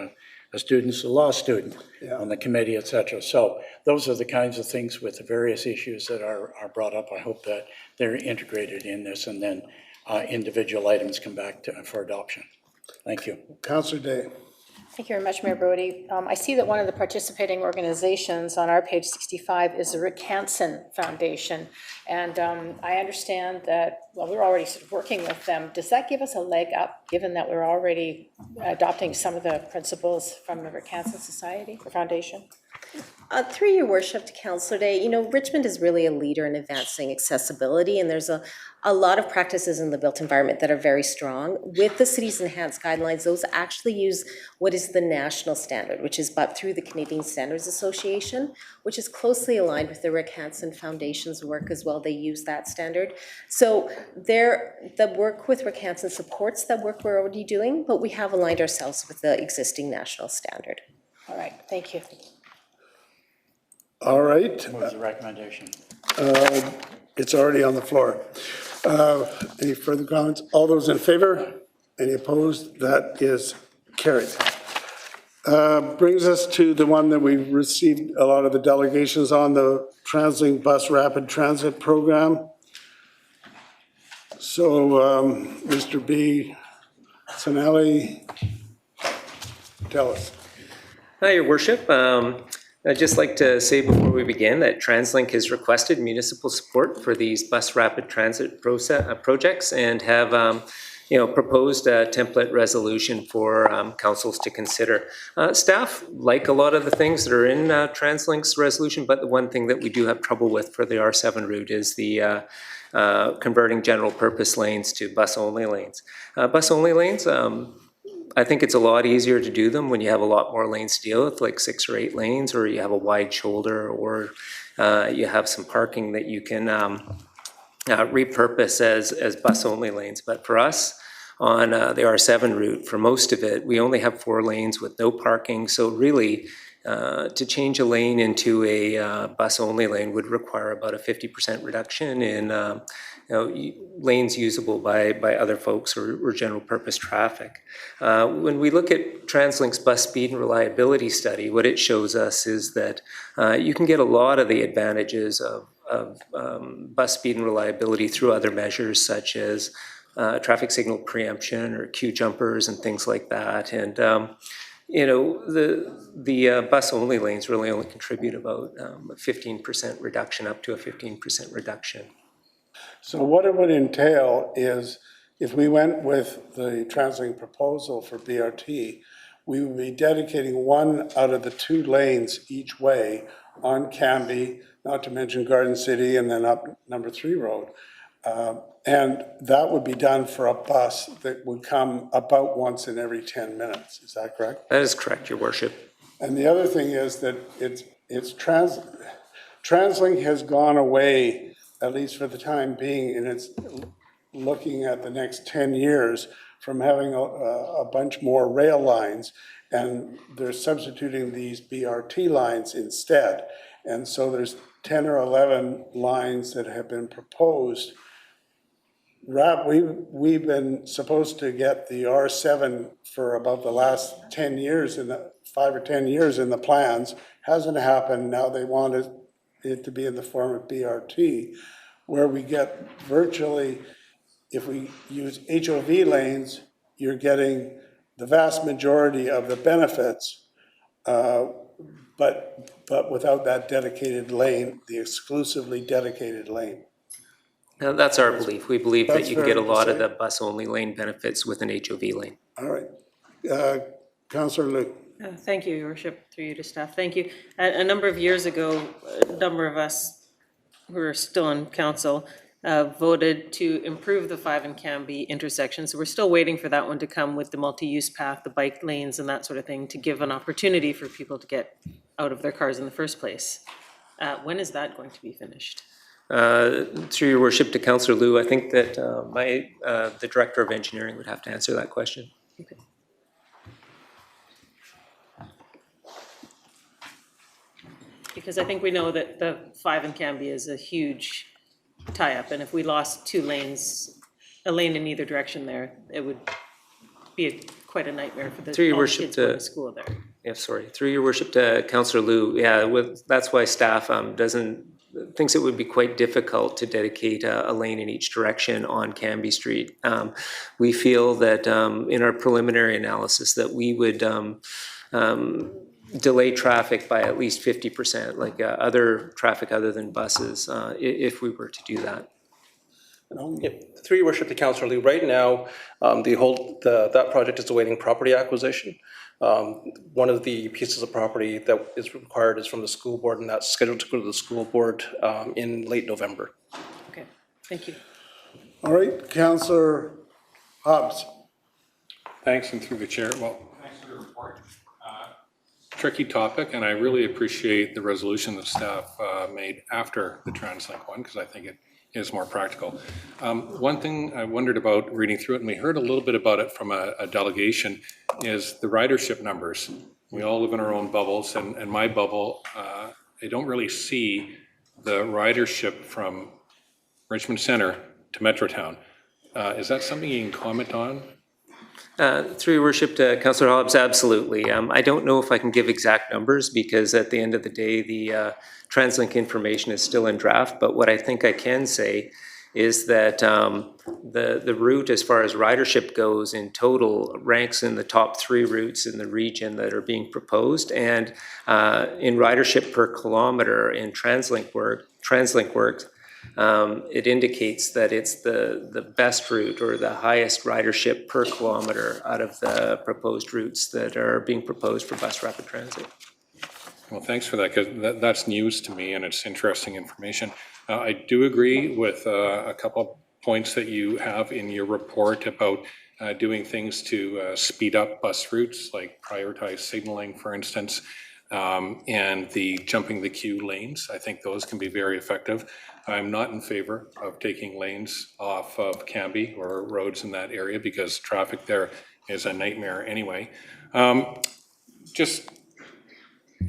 a student's a law student on the committee, et cetera. So those are the kinds of things with the various issues that are brought up. I hope that they're integrated in this and then individual items come back for adoption. Thank you. Councillor Day. Thank you very much, Mayor Brody. I see that one of the participating organizations on our page 65 is the Rick Hansen Foundation. And I understand that, well, we're already sort of working with them. Does that give us a leg up, given that we're already adopting some of the principles from the Rick Hansen Society or Foundation? Through your worship to Councillor Day, Richmond is really a leader in advancing accessibility, and there's a lot of practices in the built environment that are very strong. With the city's enhanced guidelines, those actually use what is the national standard, which is but through the Canadian Standards Association, which is closely aligned with the Rick Hansen Foundation's work as well. They use that standard. So the work with Rick Hansen supports that work we're already doing, but we have aligned ourselves with the existing national standard. All right, thank you. All right. What was the recommendation? It's already on the floor. Any further comments? All those in favor? Any opposed? That is carried. Brings us to the one that we've received a lot of the delegations on, the TransLink Bus Rapid Transit Program. So, Mr. B, So Nellie, tell us. Hi, Your Worship. I'd just like to say before we begin that TransLink has requested municipal support for these bus rapid transit projects and have proposed a template resolution for councils to consider. Staff like a lot of the things that are in TransLink's resolution, but the one thing that we do have trouble with for the R7 route is the converting general purpose lanes to bus-only lanes. Bus-only lanes, I think it's a lot easier to do them when you have a lot more lanes to deal with, like 6 or 8 lanes, or you have a wide shoulder, or you have some parking that you can repurpose as bus-only lanes. But for us, on the R7 route, for most of it, we only have 4 lanes with no parking. So really, to change a lane into a bus-only lane would require about a 50% reduction in lanes usable by other folks or general purpose traffic. When we look at TransLink's bus speed and reliability study, what it shows us is that you can get a lot of the advantages of bus speed and reliability through other measures such as traffic signal preemption or queue jumpers and things like that. And the bus-only lanes really only contribute about a 15% reduction, up to a 15% reduction. So what it would entail is if we went with the TransLink proposal for BRT, we would be dedicating 1 out of the 2 lanes each way on Cambie, not to mention Garden City, and then up number 3 road. And that would be done for a bus that would come about once in every 10 minutes. Is that correct? That is correct, Your Worship. And the other thing is that TransLink has gone away, at least for the time being, and it's looking at the next 10 years from having a bunch more rail lines, and they're substituting these BRT lines instead. And so there's 10 or 11 lines that have been proposed. We've been supposed to get the R7 for about the last 10 years, 5 or 10 years in the plans. Hasn't happened. Now they want it to be in the form of BRT, where we get virtually, if we use HOV lanes, you're getting the vast majority of the benefits, but without that dedicated lane, the exclusively dedicated lane. Now, that's our belief. We believe that you can get a lot of the bus-only lane benefits with an HOV lane. All right. Councillor Luke. Thank you, Your Worship, through you to staff. Thank you. A number of years ago, a number of us who are still on council voted to improve the 5 and Cambie intersection. So we're still waiting for that one to come with the multi-use path, the bike lanes and that sort of thing, to give an opportunity for people to get out of their cars in the first place. When is that going to be finished? Through Your Worship to Councillor Liu, I think that the Director of Engineering would have to answer that question. Okay. Because I think we know that the 5 and Cambie is a huge tie-up, and if we lost 2 lanes, a lane in either direction there, it would be quite a nightmare for the kids going to school there. Yeah, sorry. Through Your Worship to Councillor Liu, that's why staff thinks it would be quite difficult to dedicate a lane in each direction on Cambie Street. We feel that in our preliminary analysis that we would delay traffic by at least 50%, like other traffic other than buses, if we were to do that. Through Your Worship to Councillor Lee, right now, that project is awaiting property acquisition. One of the pieces of property that is required is from the school board, and that's scheduled to go to the school board in late November. Okay, thank you. All right, Councillor Hobbs. Thanks, and through the chair. Well, thanks for the report. Tricky topic, and I really appreciate the resolution that staff made after the TransLink one, because I think it is more practical. One thing I wondered about reading through it, and we heard a little bit about it from a delegation, is the ridership numbers. We all live in our own bubbles, and my bubble, I don't really see the ridership from Richmond Centre to Metrotown. Is that something you can comment on? Through Your Worship to Councillor Hobbs, absolutely. I don't know if I can give exact numbers because at the end of the day, the TransLink information is still in draft, but what I think I can say is that the route, as far as ridership goes in total, ranks in the top 3 routes in the region that are being proposed. And in ridership per kilometer in TransLink works, it indicates that it's the best route or the highest ridership per kilometer out of the proposed routes that are being proposed for bus rapid transit. Well, thanks for that, because that's news to me and it's interesting information. I do agree with a couple points that you have in your report about doing things to speed up bus routes, like prioritize signaling, for instance, and the jumping the queue lanes. I think those can be very effective. I'm not in favor of taking lanes off of Cambie or roads in that area because traffic there is a nightmare anyway.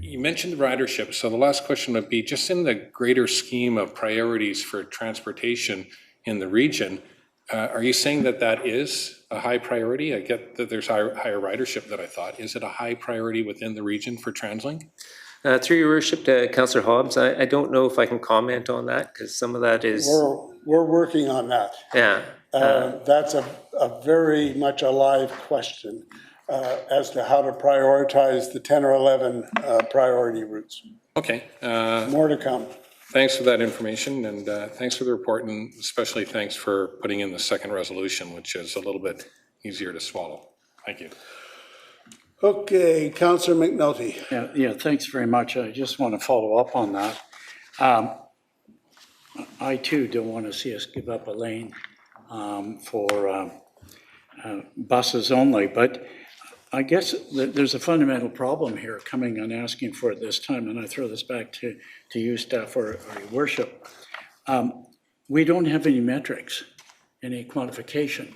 You mentioned ridership, so the last question would be, just in the greater scheme of priorities for transportation in the region, are you saying that that is a high priority? I get that there's higher ridership than I thought. Is it a high priority within the region for TransLink? Through your worship to Councillor Hobbs, I don't know if I can comment on that because some of that is... We're working on that. Yeah. That's a very much a live question as to how to prioritize the 10 or 11 priority routes. Okay. More to come. Thanks for that information, and thanks for the report, and especially thanks for putting in the second resolution, which is a little bit easier to swallow. Thank you. Okay, Councillor McNulty. Yeah, thanks very much. I just want to follow up on that. I too don't want to see us give up a lane for buses only, but I guess there's a fundamental problem here coming and asking for it this time, and I throw this back to you, staff, or your worship. We don't have any metrics, any quantification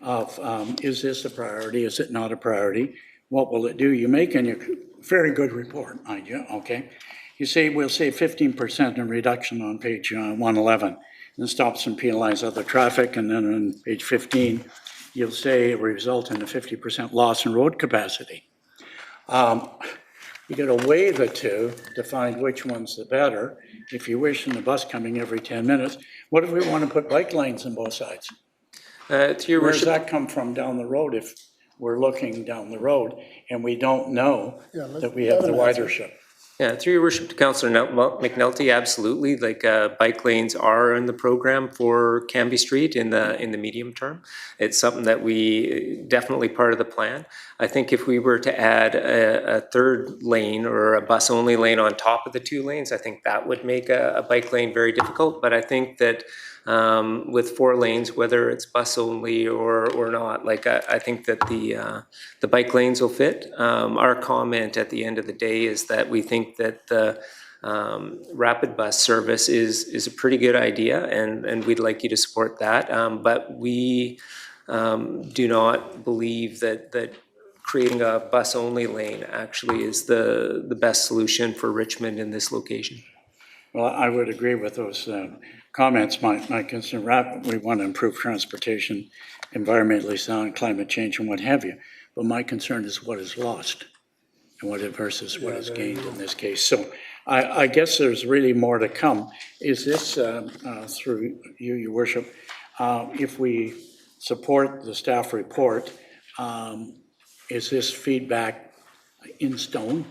of is this a priority, is it not a priority? What will it do? You make in your very good report, mind you, okay? You say we'll save 15% in reduction on page 111 and stops and penalize other traffic, and then on page 15, you'll say it will result in a 50% loss in road capacity. You got to weigh the two to find which one's the better. If you wish, in the bus coming every 10 minutes, what if we want to put bike lanes on both sides? To your Where worship, does that come from down the road if we're looking down the road and we don't know that we have the ridership? Yeah, through your worship to Councillor McNulty, absolutely. Like bike lanes are in the program for Cambie Street in the medium term. It's something that we definitely part of the plan. I think if we were to add a third lane or a bus only lane on top of the 2 lanes, I think that would make a bike lane very difficult. But I think that with 4 lanes, whether it's bus only or not, like I think that the bike lanes will fit. Our comment at the end of the day is that we think that the rapid bus service is a pretty good idea, and we'd like you to support that. But we do not believe that creating a bus only lane actually is the best solution for Richmond in this location. Well, I would agree with those comments. My concern, we want to improve transportation, environmentally sound, climate change, and what have you. But my concern is what is lost and what versus what is gained in this case. So I guess there's really more to come. Is this through you, your worship, if we support the staff report, is this feedback in stone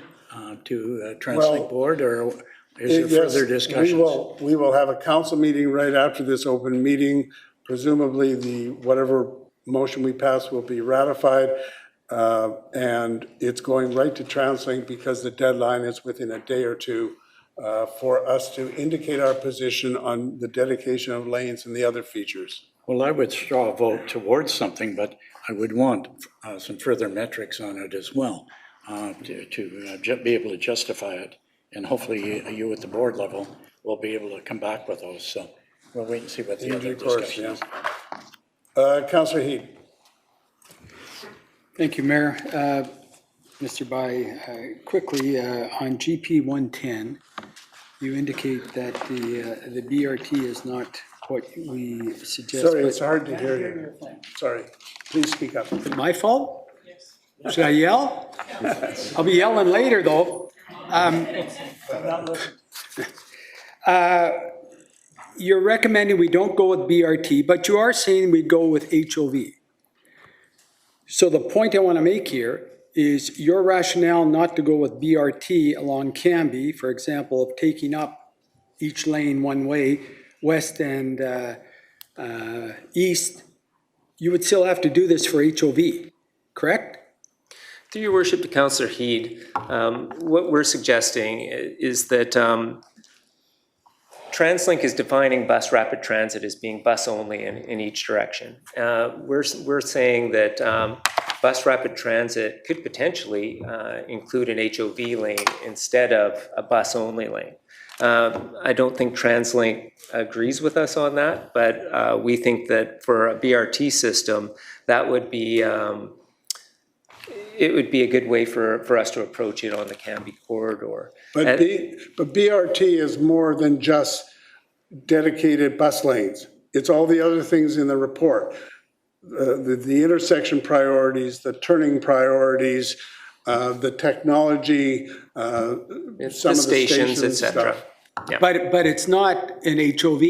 to TransLink board, or is there further discussions? We will have a council meeting right after this open meeting. Presumably whatever motion we pass will be ratified. And it's going right to TransLink because the deadline is within a day or two for us to indicate our position on the dedication of lanes and the other features. Well, I would straw vote towards something, but I would want some further metrics on it as well to be able to justify it. And hopefully you at the board level will be able to come back with those. So we'll wait and see what the other discussion is. Councillor Heed. Thank you, Mayor. Mr. Bai, quickly on GP 110, you indicate that the BRT is not what we suggest. Sorry, it's hard to hear you. Sorry, please speak up. Is it my fault? Yes. Should I yell? I'll be yelling later, though. you're recommending we don't go with BRT, but you are saying we go with HOV. So the point I want to make here is your rationale not to go with BRT along Canby, for example, of taking up each lane one way, west and east, you would still have to do this for HOV, correct? Through your worship to Councillor Heed, what we're suggesting is that TransLink is defining bus rapid transit as being bus only in each direction. We're saying that bus rapid transit could potentially include an HOV lane instead of a bus only lane. I don't think TransLink agrees with us on that, but we think that for a BRT system, that would be it would be a good way for us to approach it on the Canby corridor. But BRT is more than just dedicated bus lanes. It's all the other things in the report. The intersection priorities, the turning priorities, the technology, some the of the stations, stations, etc. stuff. Yeah. But it's not an HOV.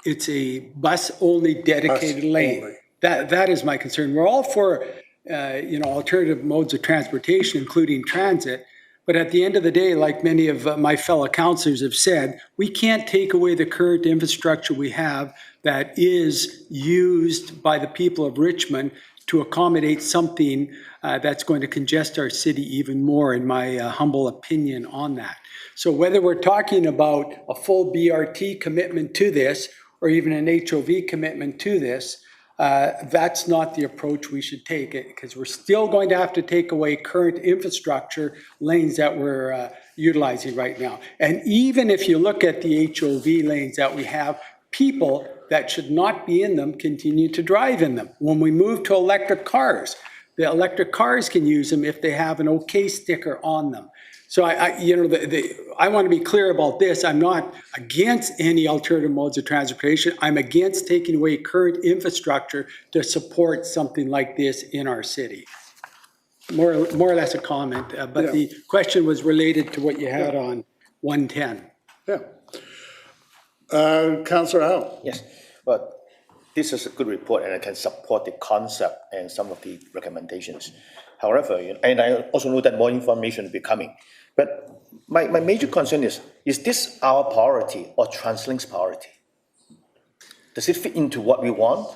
It's a bus-only dedicated lane. Only. That is my concern. We're all for alternative modes of transportation, including transit. But at the end of the day, like many of my fellow councillors have said, we can't take away the current infrastructure we have that is used by the people of Richmond to accommodate something that's going to congest our city even more, in my humble opinion on that. So whether we're talking about a full BRT commitment to this, or even an HOV commitment to this, that's not the approach we should take, because we're still going to have to take away current infrastructure lanes that we're utilizing right now. And even if you look at the HOV lanes that we have, people that should not be in them continue to drive in them. When we move to electric cars, the electric cars can use them if they have an OK sticker on them. So I want to be clear about this. I'm not against any alternative modes of transportation. I'm against taking away current infrastructure to support something like this in our city. More or less a comment, but yeah. The question was related to what you had on 110. Yeah. Councillor Howe. Yes, but this is a good report and I can support the concept and some of the recommendations. However, and I also know that more information will be coming. But my major concern is this our priority or TransLink's priority? Does it fit into what we want?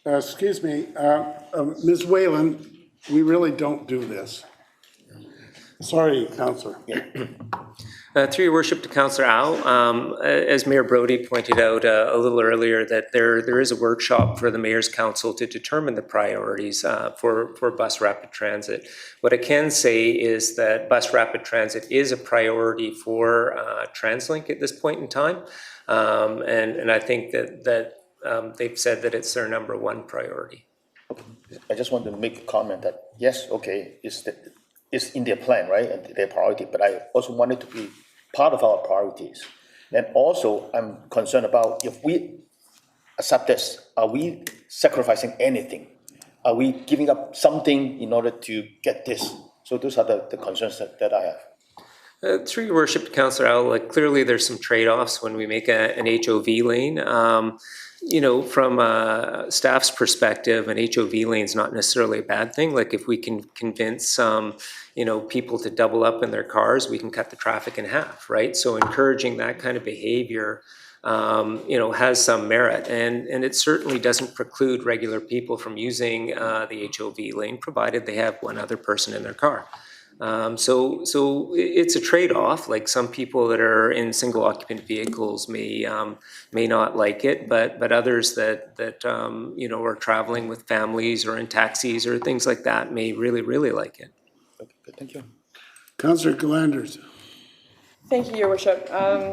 Excuse me, Ms. Whalen, we really don't do this. Sorry, Councillor. Yeah. Through your worship to Councillor Au, as Mayor Brody pointed out a little earlier, that there is a workshop for the Mayor's Council to determine the priorities for bus rapid transit. What I can say is that bus rapid transit is a priority for TransLink at this point in time, and I think that they've said that it's their number one priority. Okay. I just want to make a comment that yes, okay, it's in their plan, right, and their priority, but I also want it to be part of our priorities. And also, I'm concerned about if we accept this, are we sacrificing anything? Are we giving up something in order to get this? So those are the concerns that I have. Through your worship, Councillor Al, clearly there's some trade-offs when we make an HOV lane. From staff's perspective, an HOV lane is not necessarily a bad thing. Like if we can convince people to double up in their cars, we can cut the traffic in half, right? So encouraging that kind of behavior, has some merit, and it certainly doesn't preclude regular people from using the HOV lane, provided they have one other person in their car. So it's a trade-off. Like some people that are in single occupant vehicles may not like it, but others that are traveling with families or in taxis or things like that may really, really like it. Okay, good, thank you. Councillor Galanders. Thank you, Your Worship.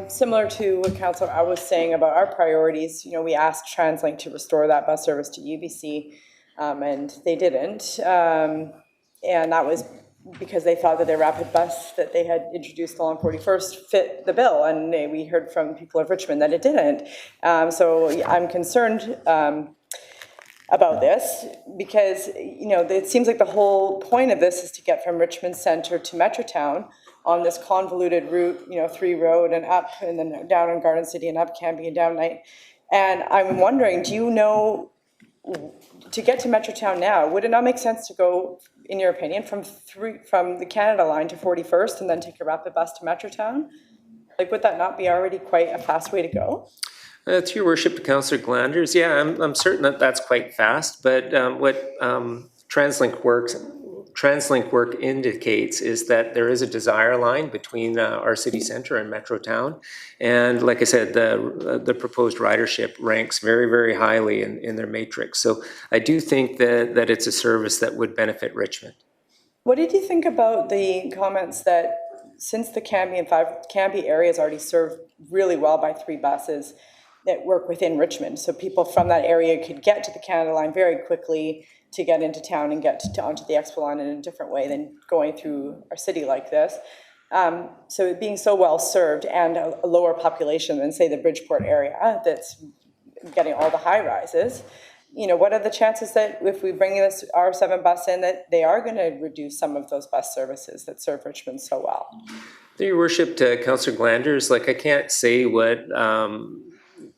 Similar to what Councillor I was saying about our priorities, we asked TransLink to restore that bus service to UBC, and they didn't. And that was because they thought that their rapid bus that they had introduced along 41st fit the bill, and we heard from people of Richmond that it didn't. So I'm concerned about this because, it seems like the whole point of this is to get from Richmond Centre to Metrotown, on this convoluted route, 3 Road and up, and then down in Garden City and up Cambie and down Knight. And I'm wondering, do you know, to get to Metrotown now, would it not make sense to go, in your opinion, from the Canada line to 41st and then take a rapid bus to Metrotown? Like, would that not be already quite a fast way to go? To your worship, to Councillor Glanders, yeah, I'm certain that that's quite fast, but what TransLink work indicates is that there is a desire line between our city centre and Metrotown, and like I said, the proposed ridership ranks very, very highly in their matrix. So I do think that it's a service that would benefit Richmond. What did you think about the comments that since the Cambie area is already served really well by 3 buses that work within Richmond, so people from that area could get to the Canada line very quickly to get into town and get onto the Expo line in a different way than going through our city like this. So it being so well served and a lower population than, say, the Bridgeport area that's getting all the high rises, what are the chances that if we bring this R7 bus in, that they are going to reduce some of those bus services that serve Richmond so well? Through your worship, to Councillor Glanders, I can't say what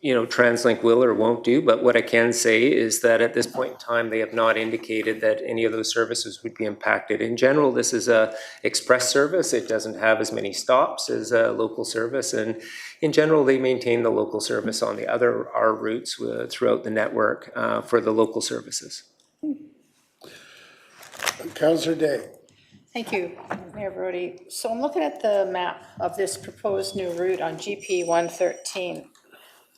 TransLink will or won't do, but what I can say is that at this point in time, they have not indicated that any of those services would be impacted. In general, this is a express service. It doesn't have as many stops as a local service, and in general, they maintain the local service on the other R routes throughout the network for the local services. Councillor Day. Thank you, Mayor Brody. So I'm looking at the map of this proposed new route on GP 113.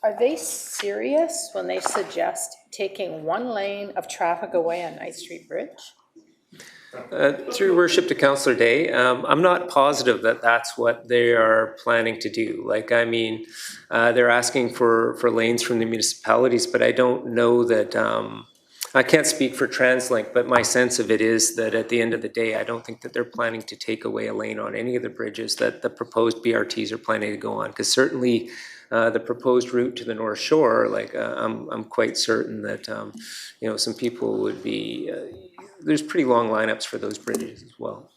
Are they serious when they suggest taking 1 lane of traffic away on Knight Street Bridge? Through your worship, to Councillor Day, I'm not positive that that's what they are planning to do. They're asking for lanes from the municipalities, but I don't know that, I can't speak for TransLink, but my sense of it is that at the end of the day, I don't think that they're planning to take away a lane on any of the bridges that the proposed BRTs are planning to go on, because certainly the proposed route to the North Shore, I'm quite certain that some people would be. There's pretty long lineups for those bridges as well.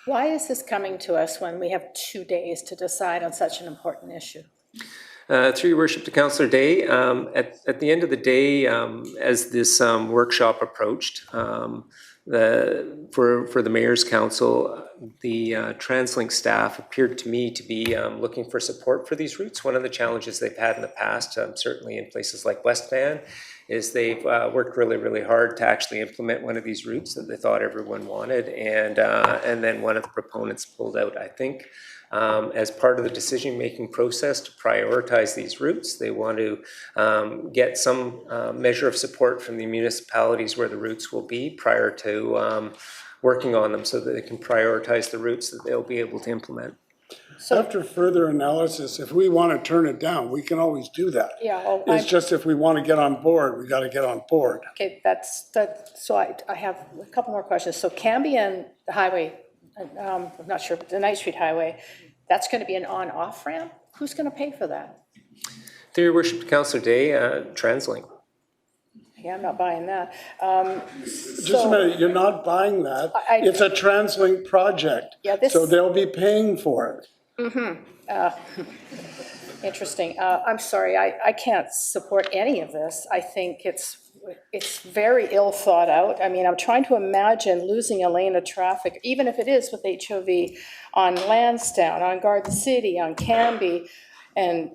Why is this coming to us when we have 2 days to decide on such an important issue? Through your worship, to Councillor Day, at the end of the day, as this workshop approached, for the Mayor's Council, the TransLink staff appeared to me to be looking for support for these routes. One of the challenges they've had in the past, certainly in places like West Van, is they've worked really, really hard to actually implement one of these routes that they thought everyone wanted, and then one of the proponents pulled out, I think. As part of the decision-making process to prioritize these routes, they want to get some measure of support from the municipalities where the routes will be prior to working on them so that they can prioritize the routes that they'll be able to implement. So after further analysis, if we want to turn it down, we can always do that. Yeah. Well, it's just if we want to get on board, we got to get on board. Okay, so I have a couple more questions. So Cambie and the highway, I'm not sure, but the Knight Street Highway, that's going to be an on-off ramp? Who's going to pay for that? Through your worship, Councillor Day, TransLink. Yeah, I'm not buying that. Just a minute, you're not buying that. It's a TransLink project, so they'll be paying for it. Interesting. I'm sorry, I can't support any of this. I think it's very ill thought out. I mean, I'm trying to imagine losing a lane of traffic, even if it is with HOV, on Lansdowne, on Garden City, on Cambie, and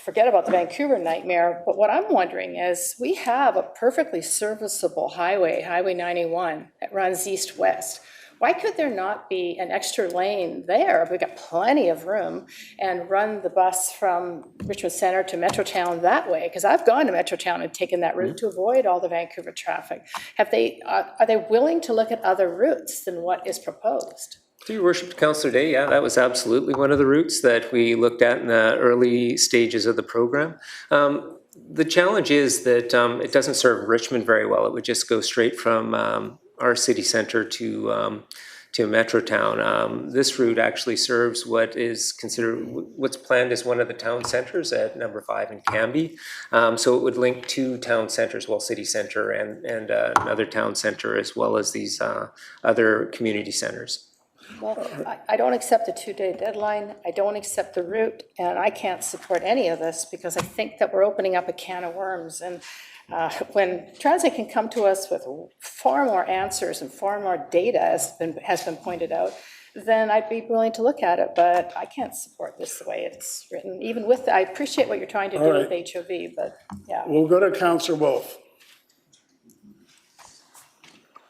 forget about the Vancouver nightmare. But what I'm wondering is, we have a perfectly serviceable highway, Highway 91, that runs east-west. Why could there not be an extra lane there? We've got plenty of room, and run the bus from Richmond Centre to Metrotown that way, because I've gone to Metrotown and taken that route to avoid all the Vancouver traffic. Are they willing to look at other routes than what is proposed? Through your worship, Councillor Day, yeah, that was absolutely one of the routes that we looked at in the early stages of the program. The challenge is that it doesn't serve Richmond very well. It would just go straight from our city centre to Metrotown. This route actually serves what's planned as one of the town centres at number 5 in Cambie. So it would link 2 town centres, city centre and another town centre, as well as these other community centres. Well, I don't accept the 2-day deadline, I don't accept the route, and I can't support any of this because I think that we're opening up a can of worms. And when Transit can come to us with far more answers and far more data, as has been pointed out, then I'd be willing to look at it, but I can't support this the way it's written, even with, I appreciate what you're trying to do with HOV, but yeah. We'll go to Councillor Wolf.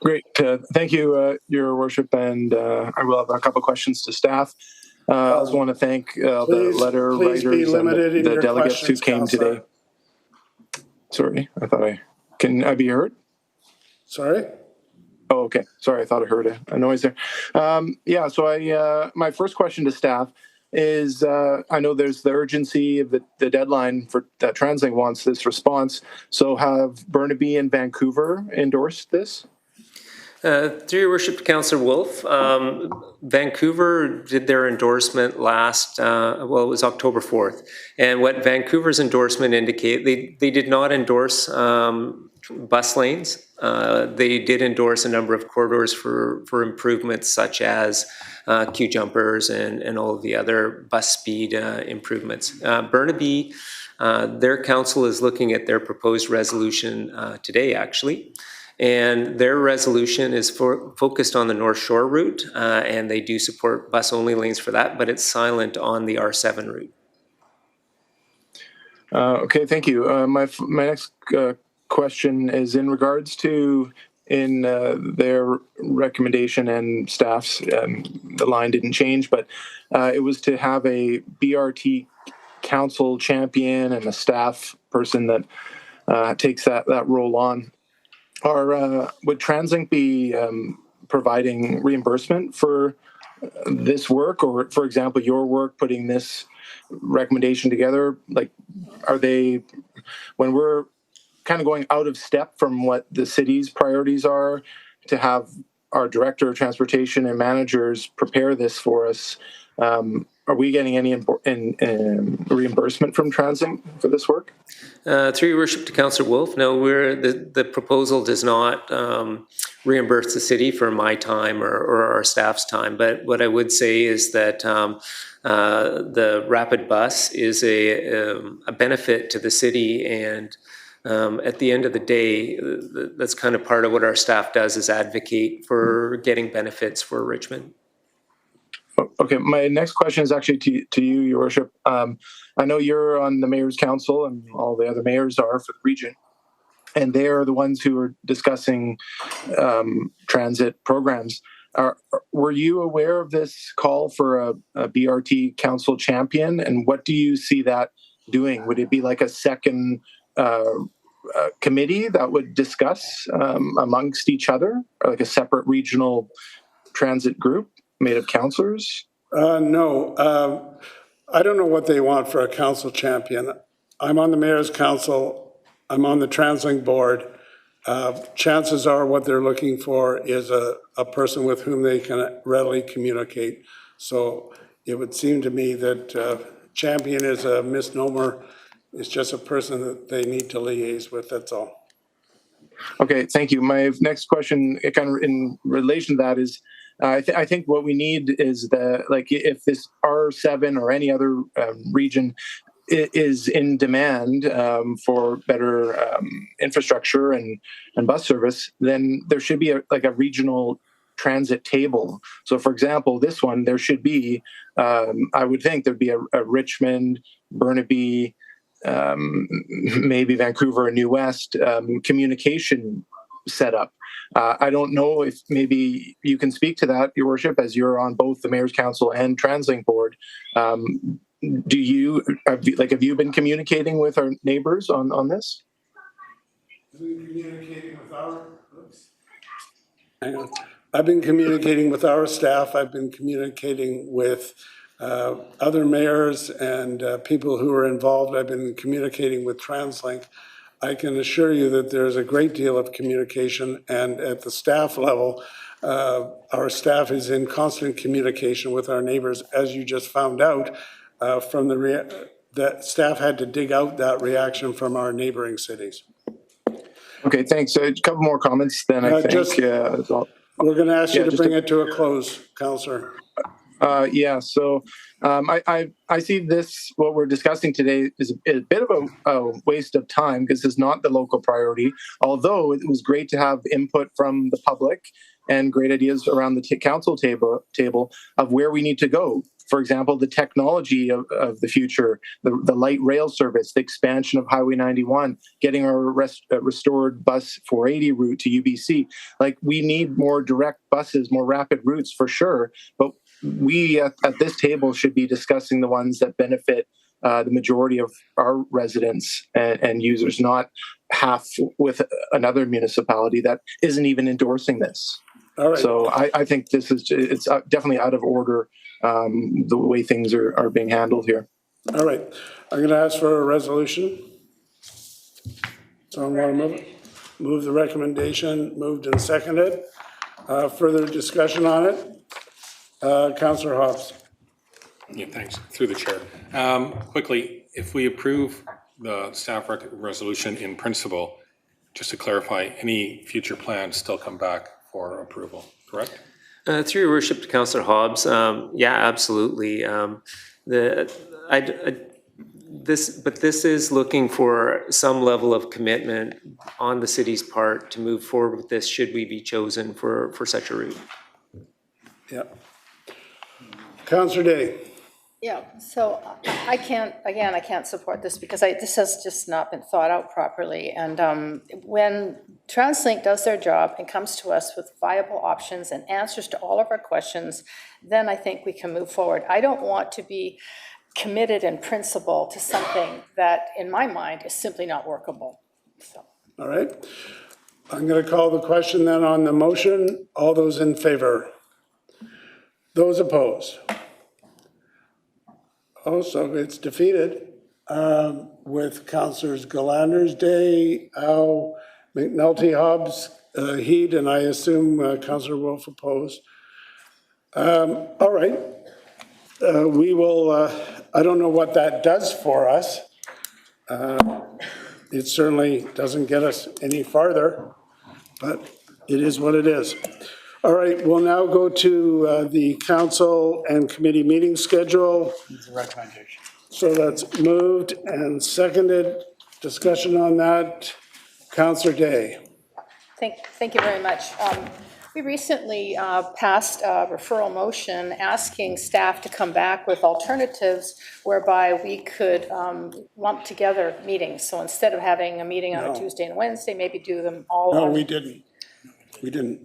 Great. Thank you, Your Worship, and I will have a couple questions to staff. I also want to thank the letter Please be writers and limited in the your delegates who questions, came Councillor. today. Sorry, can I be heard? Sorry? Oh, okay. Sorry, I thought I heard a noise there. Yeah, so my first question to staff is, I know there's the urgency of the deadline for that TransLink wants this response. So have Burnaby and Vancouver endorsed this? Through your worship, Councillor Wolf, Vancouver did their endorsement last, it was October 4th. And what Vancouver's endorsement indicate, they did not endorse bus lanes. They did endorse a number of corridors for improvements such as queue jumpers and all of the other bus speed improvements. Burnaby, their council is looking at their proposed resolution today, actually. And their resolution is focused on the North Shore route, and they do support bus-only lanes for that, but it's silent on the R7 route. Okay, thank you. My next question is in regards to their recommendation and staff's, the line didn't change, but it was to have a BRT council champion and a staff person that takes that role on. Would TransLink be providing reimbursement for this work, or, for example, your work putting this recommendation together? Like, are they, when we're kind of going out of step from what the city's priorities are, to have our director of transportation and managers prepare this for us? Are we getting any reimbursement from TransLink for this work? Through your worship to Councillor Wolf, no, the proposal does not reimburse the city for my time or our staff's time. But what I would say is that the rapid bus is a benefit to the city, and at the end of the day, that's kind of part of what our staff does, is advocate for getting benefits for Richmond. Okay, my next question is actually to you, Your Worship. I know you're on the Mayor's Council, and all the other mayors are for the region, and they are the ones who are discussing transit programs. Were you aware of this call for a BRT council champion, and what do you see that doing? Would it be like a second committee that would discuss amongst each other, or like a separate regional transit group made of councillors? No. I don't know what they want for a council champion. I'm on the Mayor's Council. I'm on the TransLink board. Chances are what they're looking for is a person with whom they can readily communicate. So it would seem to me that champion is a misnomer. It's just a person that they need to liaise with, that's all. Okay, thank you. My next question, kind of in relation to that, is I think what we need is if this R7 or any other region is in demand for better infrastructure and bus service, then there should be a regional transit table. So, for example, this one, there should be, I would think there'd be a Richmond, Burnaby, maybe Vancouver and New West communication setup. I don't know if maybe you can speak to that, Your Worship, as you're on both the Mayor's Council and TransLink board. Have you been communicating with our neighbors on this? I've been communicating with our staff. I've been communicating with other mayors and people who are involved. I've been communicating with TransLink. I can assure you that there's a great deal of communication, and at the staff level, our staff is in constant communication with our neighbors, as you just found out from that staff had to dig out that reaction from our neighboring cities. Okay, thanks. A couple more comments then, I think. We're going to ask you Yeah, to bring it to a close, Councillor. Yeah, so I see this, what we're discussing today is a bit of a waste of time because it's not the local priority, although it was great to have input from the public and great ideas around the council table of where we need to go. For example, the technology of the future, the light rail service, the expansion of Highway 91, getting our restored bus 480 route to UBC. Like, we need more direct buses, more rapid routes for sure, but we at this table should be discussing the ones that benefit the majority of our residents and users, not half with another municipality that isn't even endorsing this. All right. So I think it's definitely out of order, the way things are being handled here. All right. I'm going to ask for a resolution. Someone want to move it? Move the recommendation, moved and seconded. Further discussion on it? Councillor Hobbs. Yeah, thanks. Through the chair. Quickly, if we approve the staff resolution in principle, just to clarify, any future plans still come back for approval, correct? Through your worship to Councillor Hobbs, yeah, absolutely. This is looking for some level of commitment on the city's part to move forward with this should we be chosen for such a route. Yeah. Councillor Day. Yeah, so I can't support this because this has just not been thought out properly. And when TransLink does their job and comes to us with viable options and answers to all of our questions, then I think we can move forward. I don't want to be committed in principle to something that, in my mind, is simply not workable. So. All right. I'm going to call the question then on the motion. All those in favor? Those opposed? Oh, so it's defeated with Councillors Galanders, Day, Howe, McNulty, Hobbs, Heed, and I assume Councillor Wolf opposed. All right. We will, I don't know what that does for us. It certainly doesn't get us any farther, but it is what it is. All right, we'll now go to the council and committee meeting schedule. It's a recommendation. So that's moved and seconded. Discussion on that. Councillor Day. Thank you very much. We recently passed a referral motion asking staff to come back with alternatives whereby we could lump together meetings. So instead of having a meeting on a Tuesday and Wednesday, maybe do them all on. No, we didn't. We didn't.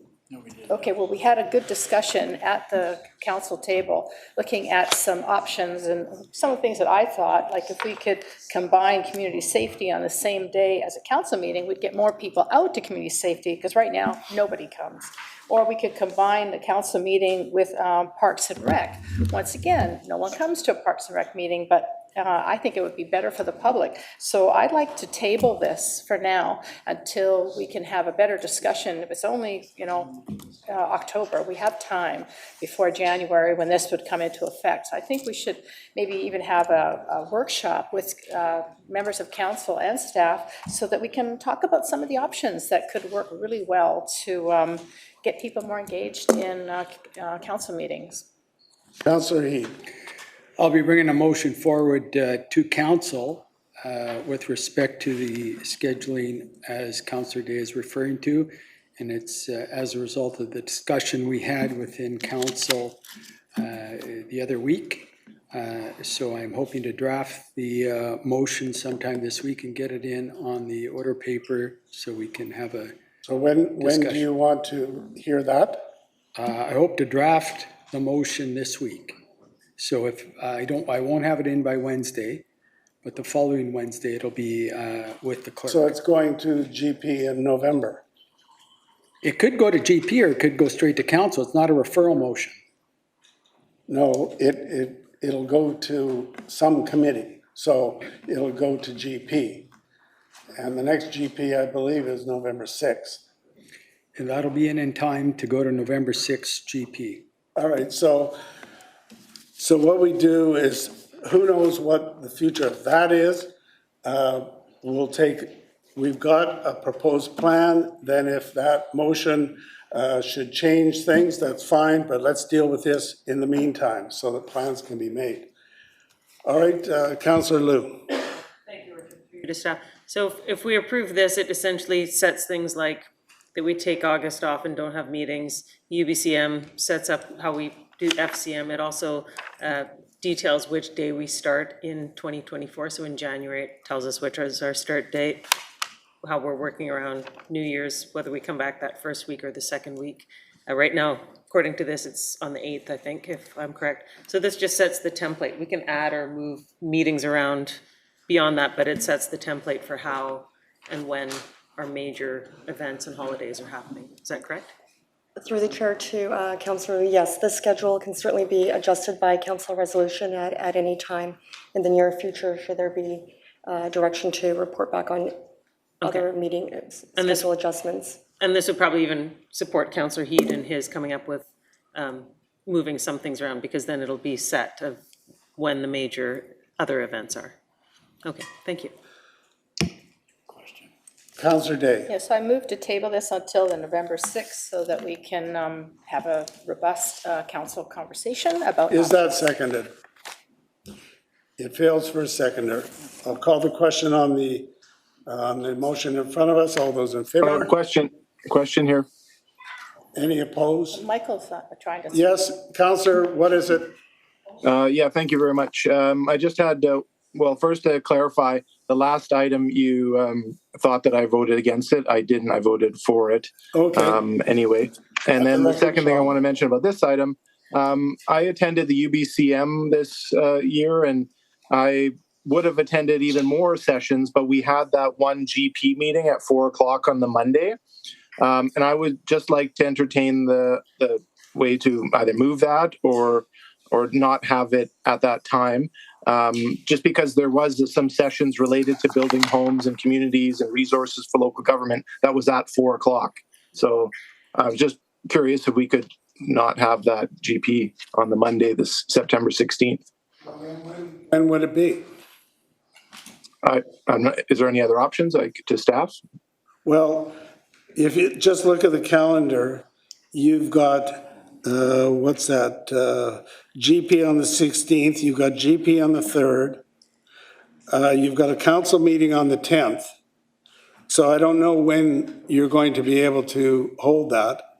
Okay, well, we had a good discussion at the council table, looking at some options and some of the things that I thought, like if we could combine community safety on the same day as a council meeting, we'd get more people out to community safety, because right now, nobody comes. Or we could combine the council meeting with Parks and Rec. Once again, no one comes to a Parks and Rec meeting, but I think it would be better for the public. So I'd like to table this for now until we can have a better discussion. If it's only, October, we have time before January when this would come into effect. So I think we should maybe even have a workshop with members of council and staff so that we can talk about some of the options that could work really well to get people more engaged in council meetings. Councillor Heed. I'll be bringing a motion forward to council with respect to the scheduling as Councillor Day is referring to. And it's as a result of the discussion we had within council the other week. So I'm hoping to draft the motion sometime this week and get it in on the order paper so we can have a So when do you want to hear that? I hope to draft the motion this week. So if I won't have it in by Wednesday, but the following Wednesday it'll be with the clerk. So it's going to GP in November? It could go to GP or it could go straight to council. It's not a referral motion. No, it'll go to some committee. So it'll go to GP. And the next GP, I believe, is November 6th. And that'll be in time to go to November 6th GP. All right, so what we do is, who knows what the future of that is? We've got a proposed plan. Then if that motion should change things, that's fine, but let's deal with this in the meantime so that plans can be made. All right, Councillor Liu. To staff. So if we approve this, it essentially sets things like that we take August off and don't have meetings. UBCM sets up how we do FCM. It also details which day we start in 2024. So in January, it tells us which is our start date, how we're working around New Year's, whether we come back that first week or the second week. Right now, according to this, it's on the 8th, I think, if I'm correct. So this just sets the template. We can add or move meetings around beyond that, but it sets the template for how and when our major events and holidays are happening. Is that correct? Through the chair to Councillor, yes, the schedule can certainly be adjusted by council resolution at any time in the near future, should there be direction to report back on other meeting schedule adjustments. And this would probably even support Councillor Heed in his coming up with moving some things around, because then it'll be set of when the major other events are. Okay, thank you. Councillor Day. Yes, I move to table this until the November 6th so that we can have a robust council conversation about. Is that seconded? It fails for a seconder. I'll call the question on the motion in front of us. All those in favor? Question here. Any opposed? Michael's trying to. Yes, Councillor, what is it? Yeah, thank you very much. I just had, well, first to clarify, the last item you thought that I voted against it. I didn't. I voted for it. Okay. Anyway, and then the second thing I want to mention about this item, I attended the UBCM this year, and I would have attended even more sessions, but we had that one GP meeting at 4 o'clock on the Monday. And I would just like to entertain the way to either move that or not have it at that time, just because there was some sessions related to building homes and communities and resources for local government that was at 4 o'clock. So I was just curious if we could not have that GP on the Monday, this September 16th. When would it be? I'm not, is there any other options to staff? Well, if you just look at the calendar, you've got, what's that? GP on the 16th, you've got GP on the 3rd. You've got a council meeting on the 10th. So I don't know when you're going to be able to hold that.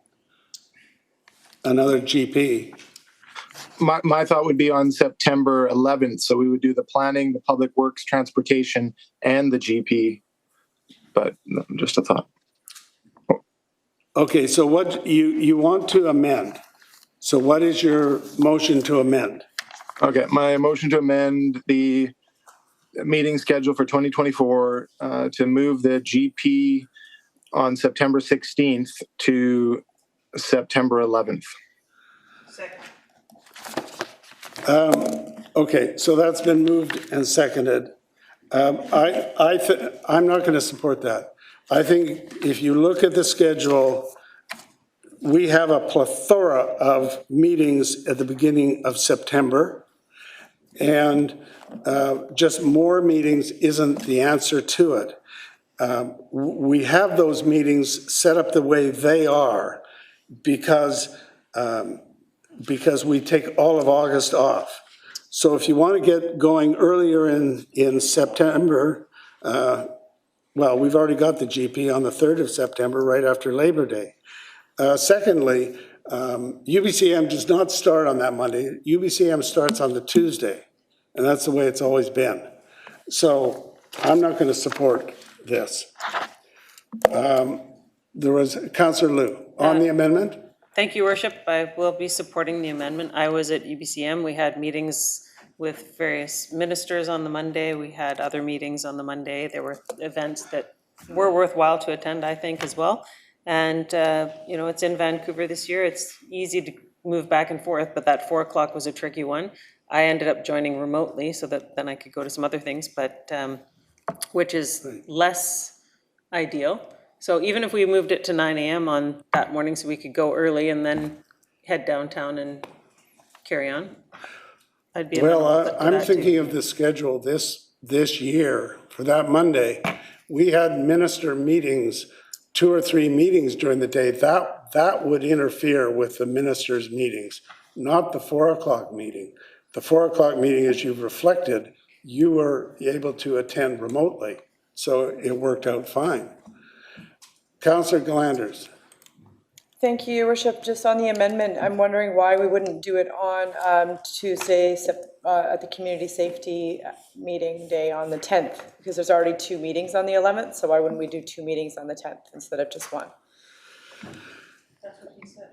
Another GP. My thought would be on September 11th. So we would do the planning, the public works, transportation, and the GP. But just a thought. Okay, so what you want to amend. So what is your motion to amend? Okay, my motion to amend the meeting schedule for 2024 to move the GP on September 16th to September 11th. Second. Okay, so that's been moved and seconded. I'm not going to support that. I think if you look at the schedule, we have a plethora of meetings at the beginning of September, and just more meetings isn't the answer to it. We have those meetings set up the way they are because we take all of August off. So if you want to get going earlier in September, well, we've already got the GP on the 3rd of September, right after Labor Day. Secondly, UBCM does not start on that Monday. UBCM starts on the Tuesday, and that's the way it's always been. So I'm not going to support this. There was Councillor Liu on the amendment. Thank you, Worship. I will be supporting the amendment. I was at UBCM. We had meetings with various ministers on the Monday. We had other meetings on the Monday. There were events that were worthwhile to attend, I think, as well. And, you know, it's in Vancouver this year. It's easy to move back and forth, but that 4 o'clock was a tricky one. I ended up joining remotely so that then I could go to some other things, but which is less ideal. So even if we moved it to 9 a.m. on that morning so we could go early and then head downtown and carry on, I'd be well, I'm thinking of the schedule this year for that Monday. We had minister meetings, 2 or 3 meetings during the day. that would interfere with the minister's meetings, not the 4 o'clock meeting. The 4 o'clock meeting, as you've reflected, you were able to attend remotely, so it worked out fine. Councillor Glanders. Thank you, Your Worship. Just on the amendment, I'm wondering why we wouldn't do it on Tuesday at the community safety meeting day on the 10th, because there's already 2 meetings on the 11th, so why wouldn't we do 2 meetings on the 10th instead of just 1? That's what he said.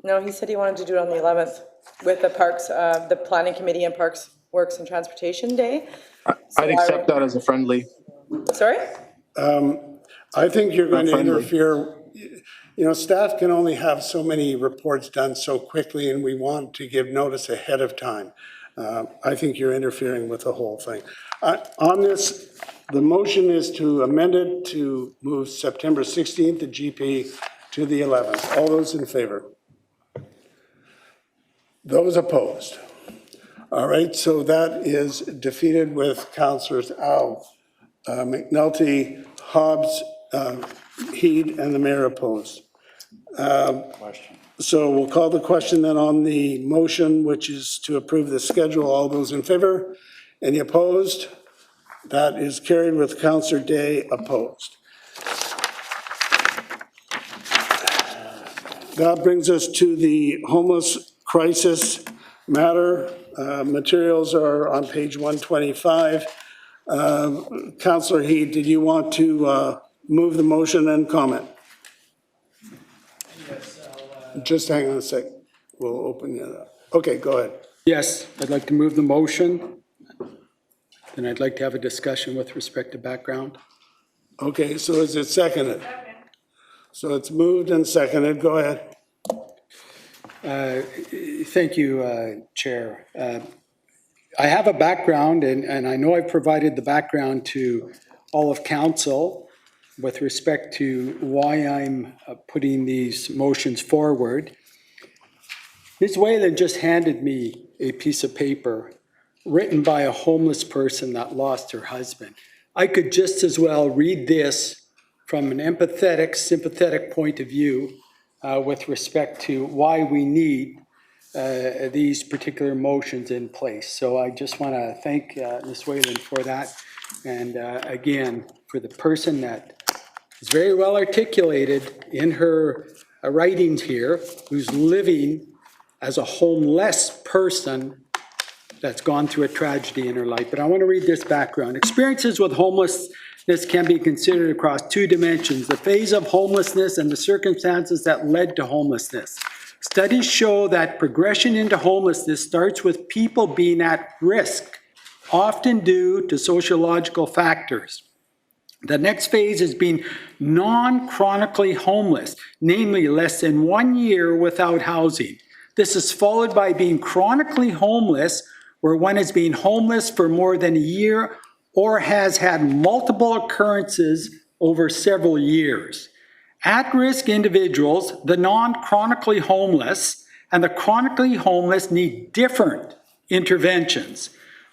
No, he said he wanted to do it on the 11th with the parks, the planning committee and parks, works and transportation day. I'd accept that as a friendly. Sorry? I think you're going to interfere. You know, staff can only have so many reports done so quickly, and we want to give notice ahead of time. I think you're interfering with the whole thing. On this, the motion is to amend it to move September 16th, the GP, to the 11th. All those in favor? Those opposed? All right, so that is defeated with Councillors Au, McNulty, Hobbs, Heed, and the mayor opposed. So we'll call the question then on the motion, which is to approve the schedule. All those in favor? Any opposed? That is carried with Councillor Day opposed. That brings us to the homeless crisis matter. Materials are on page 125. Councillor Heed, did you want to move the motion and comment? Yes, Just hang on a sec. We'll open it up. Okay, go ahead. Yes, I'd like to move the motion. And I'd like to have a discussion with respect to background. Okay, so is it seconded? So it's moved and seconded. Go ahead. Thank you, Chair. I have a background, and I know I've provided the background to all of council with respect to why I'm putting these motions forward. Ms. Whalen just handed me a piece of paper written by a homeless person that lost her husband. I could just as well read this from an empathetic, sympathetic point of view with respect to why we need these particular motions in place. So I just want to thank Ms. Whalen for that. And again, for the person that is very well articulated in her writings here, who's living as a homeless person that's gone through a tragedy in her life. But I want to read this background. Experiences with homelessness can be considered across 2 dimensions: the phase of homelessness and the circumstances that led to homelessness. Studies show that progression into homelessness starts with people being at risk, often due to sociological factors. The next phase is being non-chronically homeless, namely less than 1 year without housing. This is followed by being chronically homeless, where one has been homeless for more than a year or has had multiple occurrences over several years. At-risk individuals, the non-chronically homeless, and the chronically homeless need different interventions.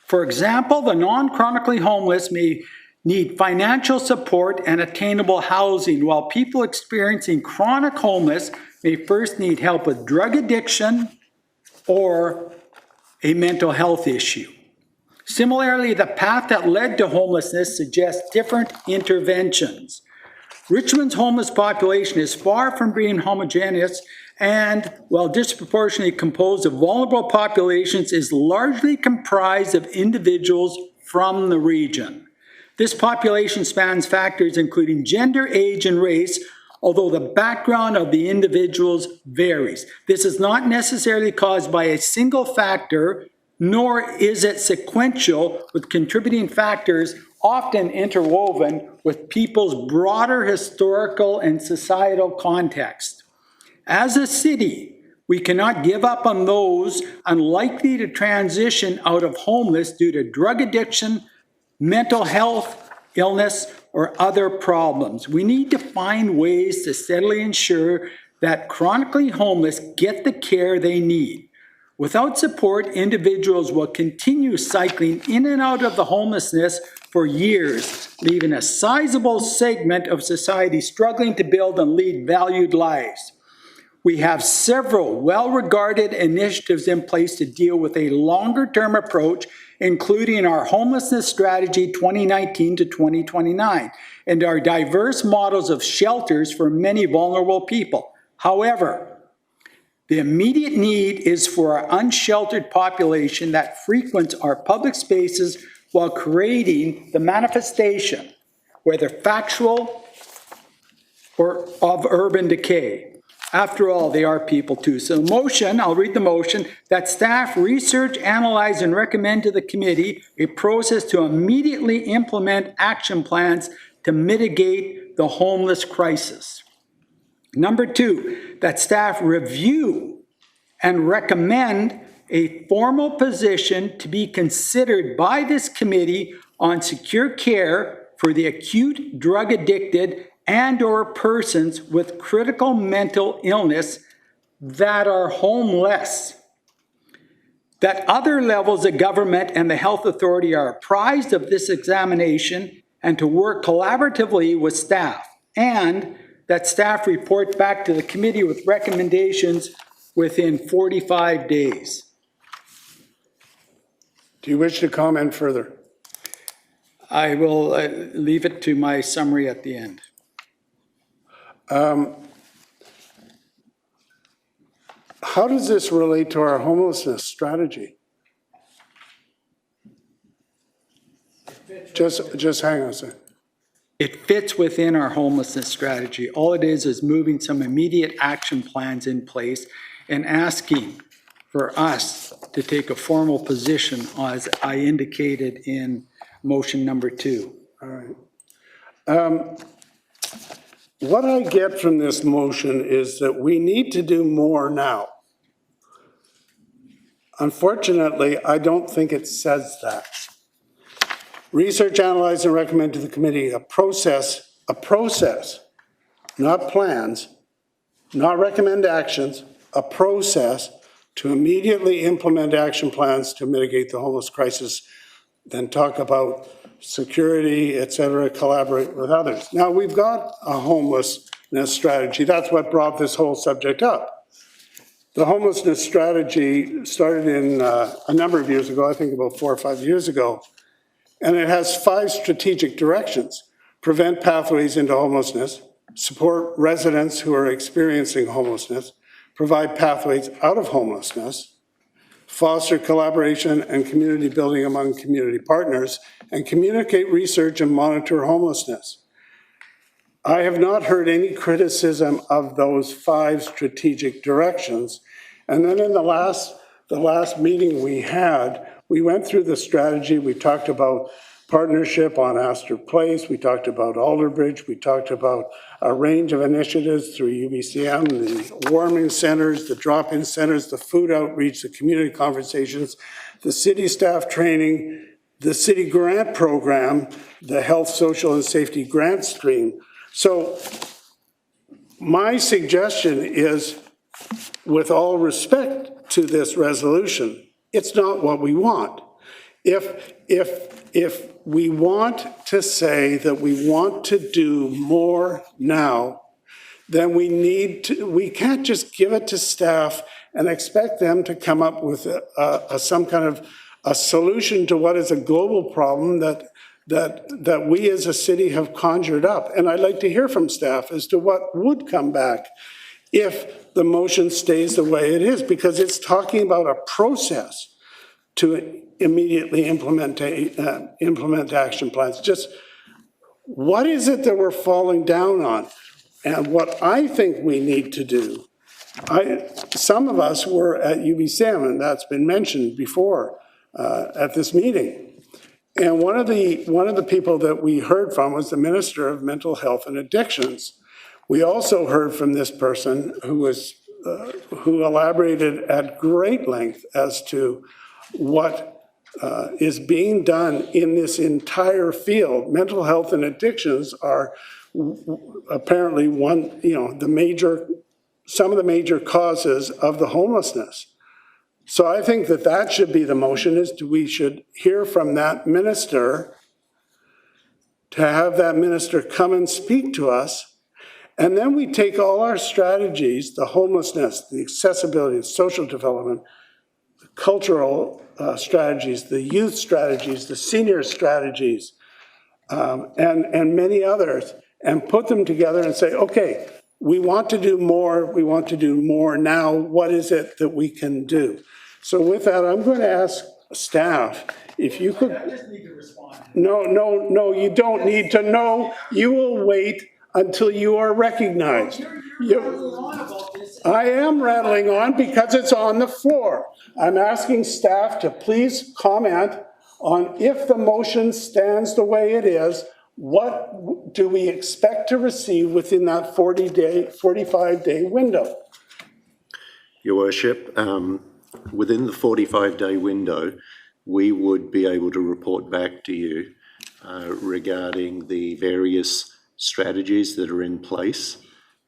For example, the non-chronically homeless may need financial support and attainable housing, while people experiencing chronic homeless may first need help with drug addiction or a mental health issue. Similarly, the path that led to homelessness suggests different interventions. Richmond's homeless population is far from being homogeneous and, while disproportionately composed of vulnerable populations, is largely comprised of individuals from the region. This population spans factors including gender, age, and race, although the background of the individuals varies. This is not necessarily caused by a single factor, nor is it sequential, with contributing factors often interwoven with people's broader historical and societal context. As a city, we cannot give up on those unlikely to transition out of homeless due to drug addiction, mental health, illness, or other problems. We need to find ways to steadily ensure that chronically homeless get the care they need. Without support, individuals will continue cycling in and out of the homelessness for years, leaving a sizable segment of society struggling to build and lead valued lives. We have several well-regarded initiatives in place to deal with a longer-term approach, including our homelessness strategy 2019 to 2029 and our diverse models of shelters for many vulnerable people. However, the immediate need is for our unsheltered population that frequents our public spaces while creating the manifestation, whether factual or of urban decay. After all, they are people too. So the motion, I'll read the motion, that staff research, analyze, and recommend to the committee a process to immediately implement action plans to mitigate the homeless crisis. Number 2, that staff review and recommend a formal position to be considered by this committee on secure care for the acute drug addicted and/or persons with critical mental illness that are homeless. That other levels of government and the health authority are apprised of this examination and to work collaboratively with staff, and that staff report back to the committee with recommendations within 45 days. Do you wish to comment further? I will leave it to my summary at the end. How does this relate to our homelessness strategy? Just hang on a second. It fits within our homelessness strategy. All it is moving some immediate action plans in place and asking for us to take a formal position, as I indicated in motion number 2. All right. What I get from this motion is that we need to do more now. Unfortunately, I don't think it says that. Research, analyze, and recommend to the committee a process, not plans, not recommend actions, a process to immediately implement action plans to mitigate the homeless crisis, then talk about security, et cetera, collaborate with others. Now, we've got a homelessness strategy. That's what brought this whole subject up. The homelessness strategy started in a number of years ago, I think about 4 or 5 years ago, and it has 5 strategic directions: prevent pathways into homelessness, support residents who are experiencing homelessness, provide pathways out of homelessness, foster collaboration and community building among community partners, and communicate research and monitor homelessness. I have not heard any criticism of those 5 strategic directions. And then in the last meeting we had, we went through the strategy. We talked about partnership on Astor Place. We talked about Alderbridge. We talked about a range of initiatives through UBCM, the warming centers, the drop-in centers, the food outreach, the community conversations, the city staff training, the city grant program, the health, social, and safety grant stream. So my suggestion is, with all respect to this resolution, it's not what we want. If we want to say that we want to do more now, then we can't just give it to staff and expect them to come up with some kind of a solution to what is a global problem that we as a city have conjured up. And I'd like to hear from staff as to what would come back if the motion stays the way it is, because it's talking about a process to immediately implement action plans. Just what is it that we're falling down on? And what I think we need to do, some of us were at UBCM, and that's been mentioned before at this meeting. And one of the people that we heard from was the Minister of Mental Health and Addictions. We also heard from this person who elaborated at great length as to what is being done in this entire field. Mental health and addictions are apparently some of the major causes of the homelessness. So I think that should be the motion, we should hear from that minister, to have that minister come and speak to us, And then we take all our strategies, the homelessness, the accessibility, the social development, the cultural strategies, the youth strategies, the senior strategies, and many others, and put them together and say, okay, we want to do more now. What is it that we can do? So with that, I'm going to ask staff, if you could. I just need to respond. No, you don't need to know. You will wait until you are recognized. You're rattling on about this. I am rattling on because it's on the floor. I'm asking staff to please comment on if the motion stands the way it is, what do we expect to receive within that 45-day window? Your Worship, within the 45-day window, we would be able to report back to you regarding the various strategies that are in place.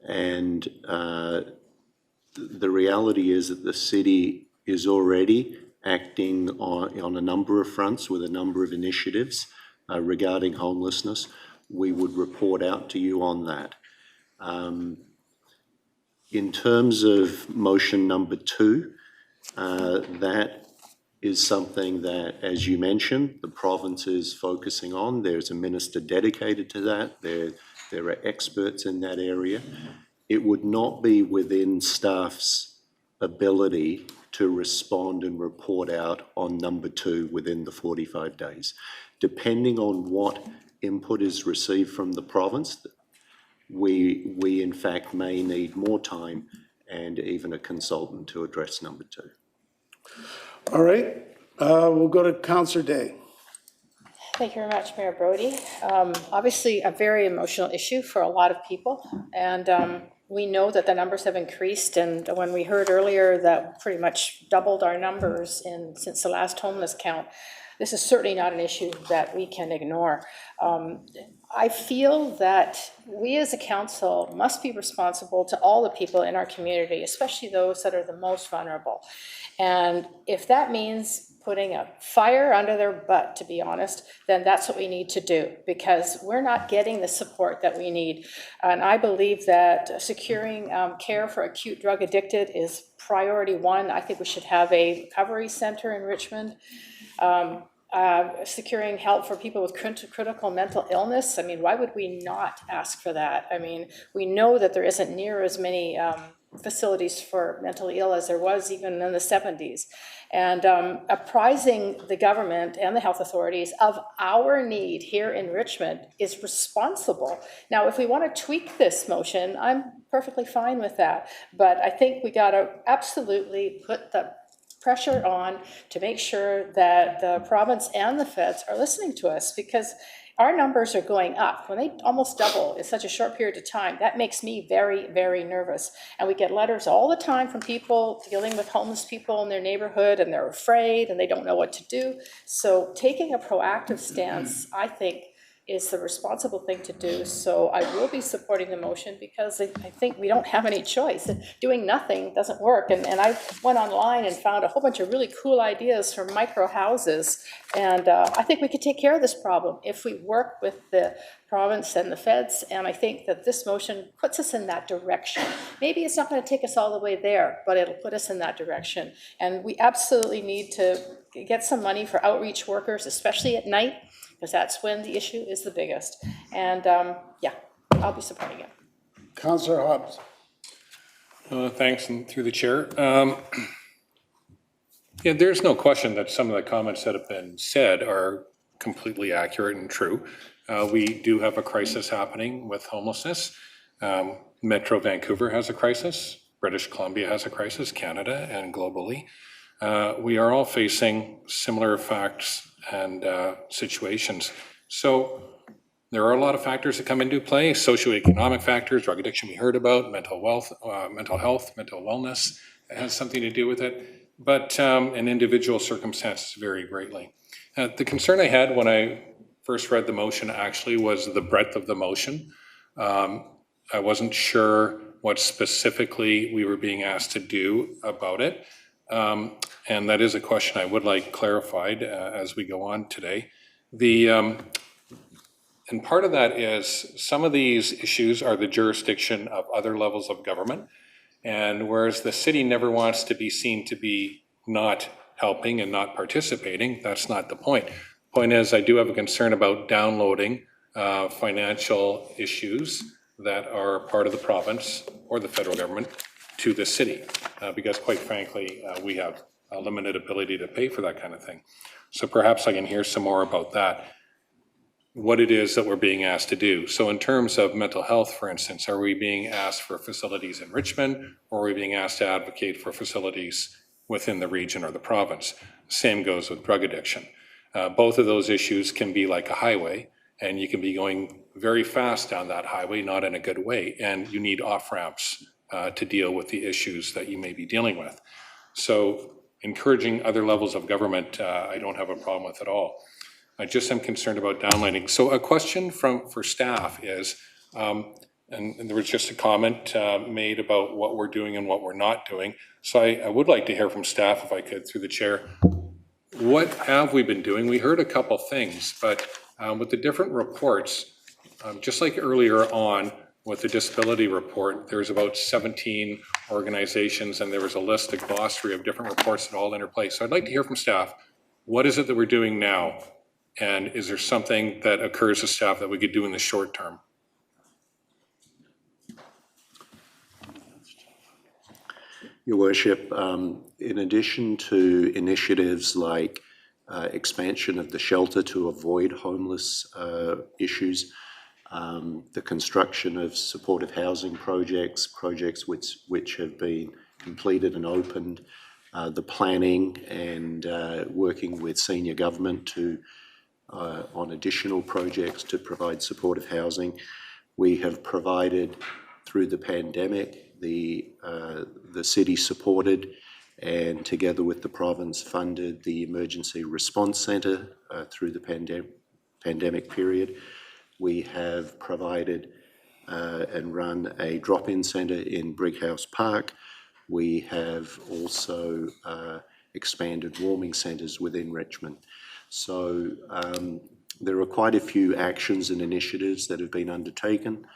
And the reality is that the city is already acting on a number of fronts with a number of initiatives regarding homelessness. We would report out to you on that. In terms of motion number 2, that is something that, as you mentioned, the province is focusing on. There's a minister dedicated to that. There are experts in that area. It would not be within staff's ability to respond and report out on number 2 within the 45 days. Depending on what input is received from the province, we in fact may need more time and even a consultant to address number 2. All right, we'll go to Councillor Day. Thank you very much, Mayor Brody. Obviously, a very emotional issue for a lot of people, and we know that the numbers have increased, and when we heard earlier that pretty much doubled our numbers since the last homeless count, this is certainly not an issue that we can ignore. I feel that we as a council must be responsible to all the people in our community, especially those that are the most vulnerable. And if that means putting a fire under their butt, to be honest, then that's what we need to do, because we're not getting the support that we need. And I believe that securing care for acute drug addicted is priority 1. I think we should have a recovery center in Richmond. Securing help for people with critical mental illness. I mean, why would we not ask for that? I mean, we know that there isn't near as many facilities for mentally ill as there was even in the 70s. And apprising the government and the health authorities of our need here in Richmond is responsible. Now, if we want to tweak this motion, I'm perfectly fine with that. But I think we got to absolutely put the pressure on to make sure that the province and the feds are listening to us, because our numbers are going up. When they almost double in such a short period of time, that makes me very, very nervous. And we get letters all the time from people dealing with homeless people in their neighborhood, and they're afraid and they don't know what to do. So taking a proactive stance, I think, is the responsible thing to do. So I will be supporting the motion because I think we don't have any choice. Doing nothing doesn't work. And I went online and found a whole bunch of really cool ideas for micro houses. And I think we could take care of this problem if we work with the province and the feds. And I think that this motion puts us in that direction. Maybe it's not going to take us all the way there, but it'll put us in that direction. And we absolutely need to get some money for outreach workers, especially at night, because that's when the issue is the biggest. And yeah, I'll be supporting it. Councillor Hobbs. Thanks, and through the chair. Yeah, there's no question that some of the comments that have been said are completely accurate and true. We do have a crisis happening with homelessness. Metro Vancouver has a crisis. British Columbia has a crisis, Canada, and globally. We are all facing similar facts and situations. So there are a lot of factors that come into play: socioeconomic factors, drug addiction we heard about, mental health, mental wellness has something to do with it, but and individual circumstances vary greatly. The concern I had when I first read the motion actually was the breadth of the motion. I wasn't sure what specifically we were being asked to do about it. And that is a question I would like clarified as we go on today. And part of that is some of these issues are the jurisdiction of other levels of government. And whereas the city never wants to be seen to be not helping and not participating, that's not the point. Point is, I do have a concern about downloading financial issues that are part of the province or the federal government to the city, because quite frankly, we have a limited ability to pay for that kind of thing. So perhaps I can hear some more about that, what it is that we're being asked to do. So in terms of mental health, for instance, are we being asked for facilities in Richmond, or are we being asked to advocate for facilities within the region or the province? Same goes with drug addiction. Both of those issues can be like a highway, and you can be going very fast down that highway, not in a good way, and you need off-ramps to deal with the issues that you may be dealing with. So encouraging other levels of government, I don't have a problem with at all. I just am concerned about downloading. So a question for staff is, and there was just a comment made about what we're doing and what we're not doing. So I would like to hear from staff, if I could, through the chair. What have we been doing? We heard a couple things, but with the different reports, just like earlier on with the disability report, there's about 17 organizations, and there was a list, a glossary of different reports that all interplay. So I'd like to hear from staff, what is it that we're doing now? And is there something that occurs to staff that we could do in the short term? Your Worship, in addition to initiatives like expansion of the shelter to avoid homeless issues, the construction of supportive housing projects which have been completed and opened, the planning and working with senior government on additional projects to provide supportive housing. We have provided, through the pandemic, the city supported and together with the province funded the Emergency Response Centre through the pandemic period. We have provided and run a drop-in centre in Brighouse Park. We have also expanded warming centres within Richmond. So there are quite a few actions and initiatives that have been undertaken.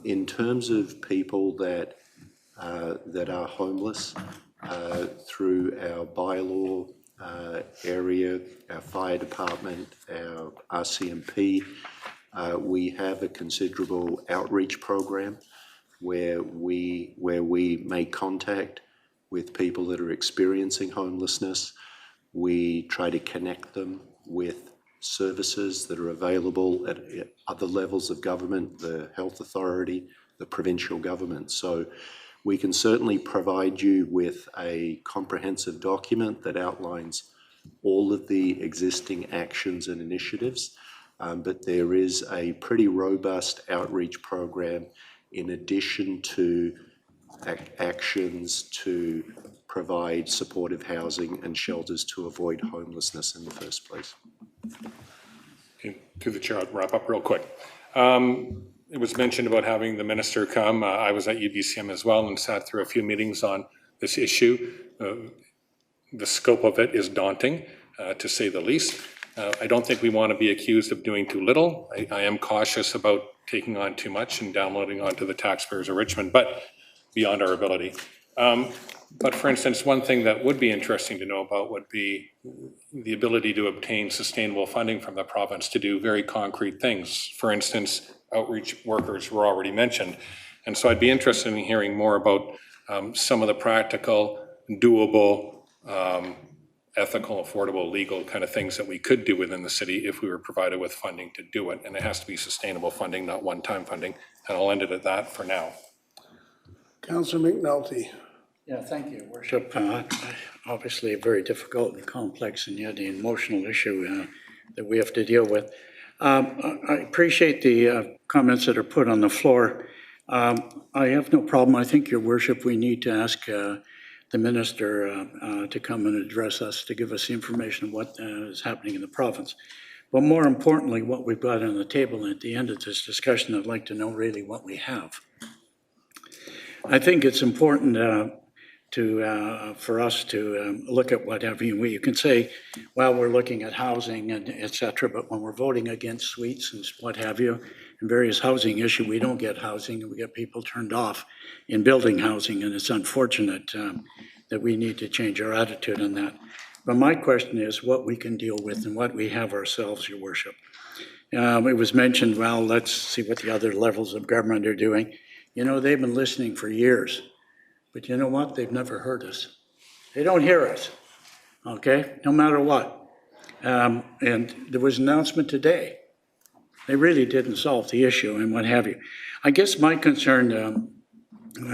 In terms of people that are homeless, through our bylaw area, our fire department, our RCMP, we have a considerable outreach program where we make contact with people that are experiencing homelessness. We try to connect them with services that are available at other levels of government, the health authority, the provincial government. So we can certainly provide you with a comprehensive document that outlines all of the existing actions and initiatives, but there is a pretty robust outreach program in addition to actions to provide supportive housing and shelters to avoid homelessness in the first place. Okay, through the chair, I'll wrap up real quick. It was mentioned about having the minister come. I was at UBCM as well and sat through a few meetings on this issue. The scope of it is daunting, to say the least. I don't think we want to be accused of doing too little. I am cautious about taking on too much and downloading onto the taxpayers of Richmond, but beyond our ability. But for instance, one thing that would be interesting to know about would be the ability to obtain sustainable funding from the province to do very concrete things. For instance, outreach workers were already mentioned. And so I'd be interested in hearing more about some of the practical, doable, ethical, affordable, legal kind of things that we could do within the city if we were provided with funding to do it. And it has to be sustainable funding, not one-time funding. And I'll end it at that for now. Councillor McNulty. Yeah, thank you, Worship. Obviously a very difficult and complex and yet an emotional issue that we have to deal with. I appreciate the comments that are put on the floor. I have no problem. I think, Your Worship, we need to ask the minister to come and address us, to give us the information of what is happening in the province. But more importantly, what we've got on the table, and at the end of this discussion, I'd like to know really what we have. I think it's important for us to look at whatever you can say, well, we're looking at housing and et cetera, but when we're voting against suites and what have you, and various housing issues, we don't get housing and we get people turned off in building housing, and it's unfortunate that we need to change our attitude on that. But my question is what we can deal with and what we have ourselves, Your Worship. It was mentioned, well, let's see what the other levels of government are doing. You know, they've been listening for years, but you know what? They've never heard us. They don't hear us, okay, no matter what. And there was an announcement today. They really didn't solve the issue and what have you. I guess my concern,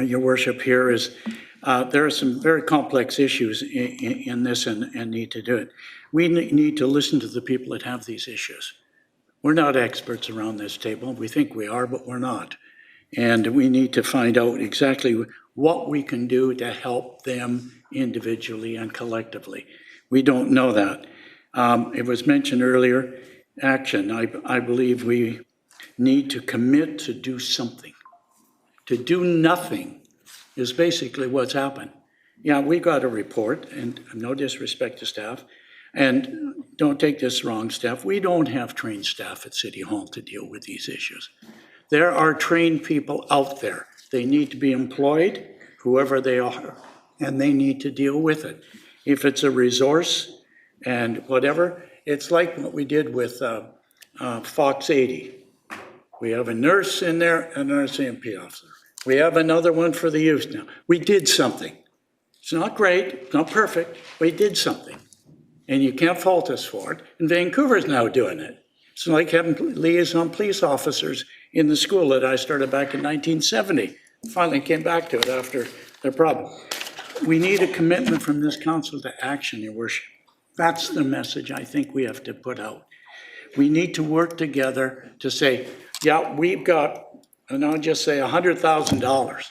Your Worship, here is there are some very complex issues in this and need to do it. We need to listen to the people that have these issues. We're not experts around this table. We think we are, but we're not. And we need to find out exactly what we can do to help them individually and collectively. We don't know that. It was mentioned earlier, action. I believe we need to commit to do something. To do nothing is basically what's happened. Yeah, we got a report, and no disrespect to staff, and don't take this wrong, staff. We don't have trained staff at City Hall to deal with these issues. There are trained people out there. They need to be employed, whoever they are, and they need to deal with it. If it's a resource and whatever, it's like what we did with Fox 80. We have a nurse in there and an RCMP officer. We have another one for the youth now. We did something. It's not great, it's not perfect, we did something. And you can't fault us for it. And Vancouver's now doing it. It's like having liaison police officers in the school that I started back in 1970. Finally came back to it after their problem. We need a commitment from this council to action, Your Worship. That's the message I think we have to put out. We need to work together to say, yeah, we've got, and I'll just say $100,000.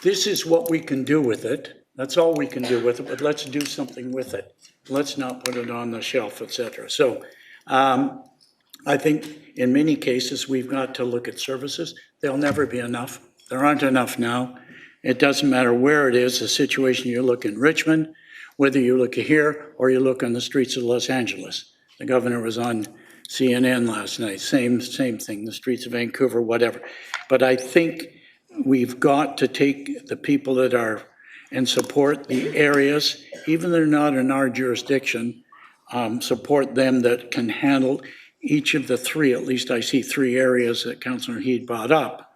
This is what we can do with it. That's all we can do with it, but let's do something with it. Let's not put it on the shelf, et cetera. So I think in many cases, we've got to look at services. They'll never be enough. There aren't enough now. It doesn't matter where it is, the situation you look in Richmond, whether you look here or you look on the streets of Los Angeles. The governor was on CNN last night, same thing, the streets of Vancouver, whatever. But I think we've got to take the people that are and support the areas, even they're not in our jurisdiction, support them that can handle each of the three. At least I see three areas that Councillor Heed brought up.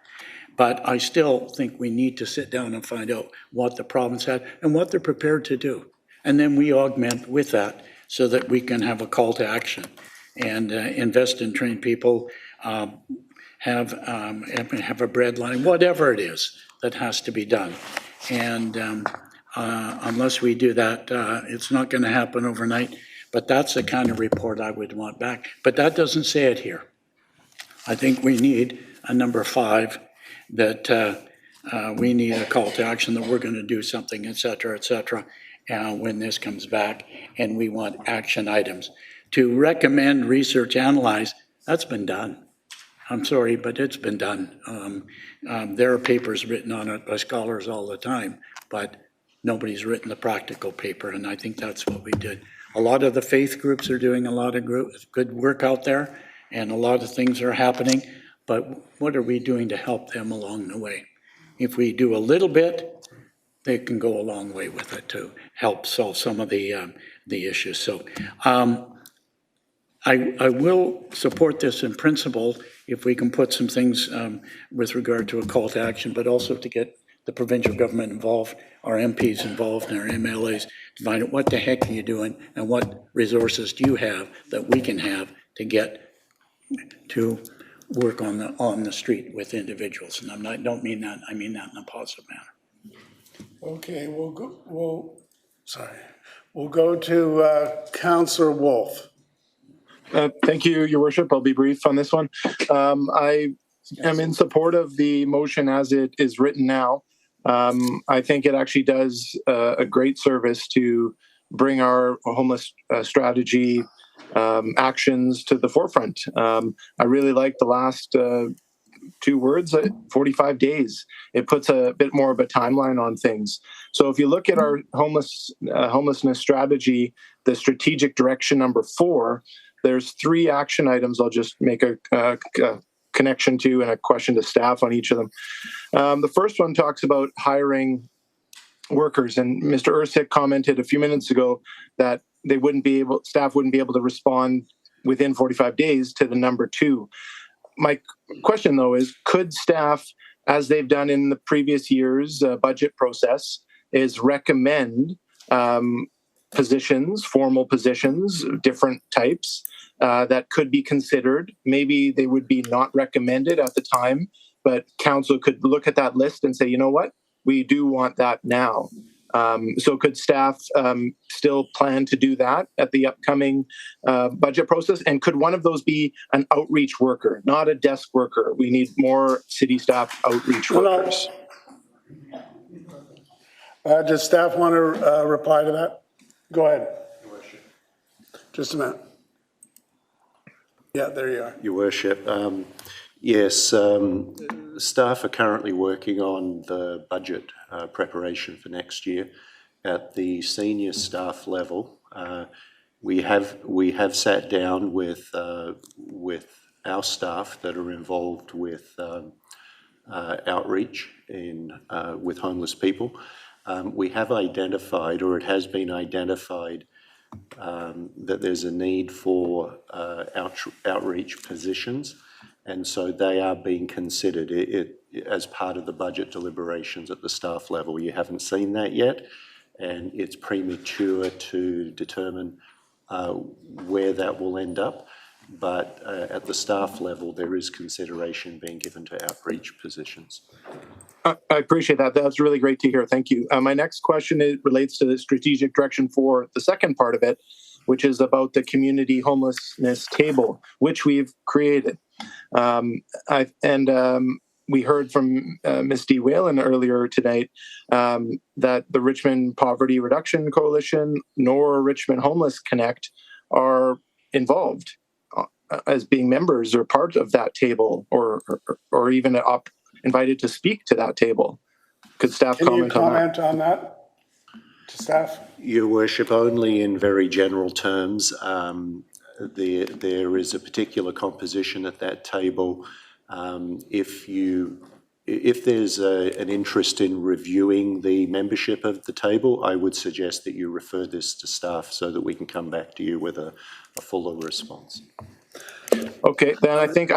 But I still think we need to sit down and find out what the province had and what they're prepared to do. And then we augment with that so that we can have a call to action and invest in trained people, have a bread line, whatever it is that has to be done. And unless we do that, it's not going to happen overnight. But that's the kind of report I would want back. But that doesn't say it here. I think we need a number 5 that we need a call to action that we're going to do something, et cetera, when this comes back. And we want action items. To recommend, research, analyze, that's been done. I'm sorry, but it's been done. There are papers written on it by scholars all the time, but nobody's written the practical paper, and I think that's what we did. A lot of the faith groups are doing a lot of good work out there, and a lot of things are happening, but what are we doing to help them along the way? If we do a little bit, they can go a long way with it to help solve some of the issues. So I will support this in principle if we can put some things with regard to a call to action, but also to get the provincial government involved, our MPs involved, and our MLAs to find out what the heck are you doing and what resources do you have that we can have to get to work on the street with individuals. And I don't mean that, I mean that in a positive manner. Okay, we'll go to Councillor Wolf. Thank you, Your Worship. I'll be brief on this one. I am in support of the motion as it is written now. I think it actually does a great service to bring our homeless strategy actions to the forefront. I really like the last two words, 45 days. It puts a bit more of a timeline on things. So if you look at our homelessness strategy, the strategic direction number 4, there's 3 action items. I'll just make a connection to and a question to staff on each of them. The first one talks about hiring workers, and Mr. Ersick commented a few minutes ago that staff wouldn't be able to respond within 45 days to the number 2. My question, though, is could staff, as they've done in the previous year's budget process, is recommend positions, formal positions, different types that could be considered? Maybe they would be not recommended at the time, but council could look at that list and say, you know what, we do want that now. So could staff still plan to do that at the upcoming budget process? And could one of those be an outreach worker, not a desk worker? We need more city staff outreach workers. Does staff want to reply to that? Go ahead. Just a minute. Yeah, there you are. Your Worship. Yes, staff are currently working on the budget preparation for next year. At the senior staff level, we have sat down with our staff that are involved with outreach with homeless people. We have identified, or it has been identified, that there's a need for outreach positions, and so they are being considered as part of the budget deliberations at the staff level. You haven't seen that yet, and it's premature to determine where that will end up, but at the staff level there is consideration being given to outreach positions. I appreciate that. That's really great to hear. Thank you. My next question relates to the strategic direction for the second part of it, which is about the community homelessness table, which we've created. We heard from Ms. D. Whalen earlier tonight that the Richmond Poverty Reduction Coalition nor Richmond Homeless Connect are involved as being members or part of that table, or even invited to speak to that table. Could staff comment on that? Can you comment on that to staff? Your Worship, only in very general terms. There is a particular composition at that table. If there's an interest in reviewing the membership of the table, I would suggest that you refer this to staff so that we can come back to you with a fuller response. Okay, then I think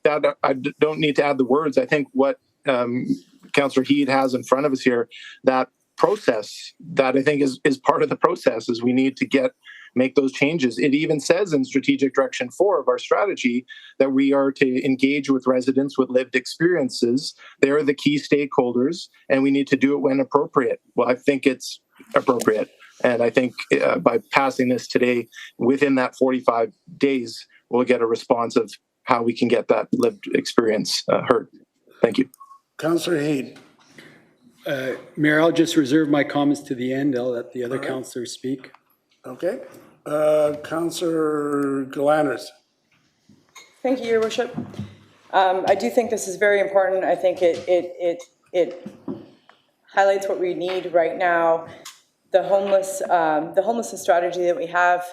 that I don't need to add the words. I think what Councillor Heed has in front of us here, that process, that I think is part of the process, is we need to make those changes. It even says in strategic direction 4 of our strategy that we are to engage with residents with lived experiences. They're the key stakeholders, and we need to do it when appropriate. Well, I think it's appropriate. And I think by passing this today, within that 45 days, we'll get a response of how we can get that lived experience heard. Thank you. Councillor Heed. Mayor, I'll just reserve my comments to the end. I'll let the other councillors speak. Okay. Councillor Galanders. Thank you, Your Worship. I do think this is very important. I think it highlights what we need right now. The homelessness strategy that we have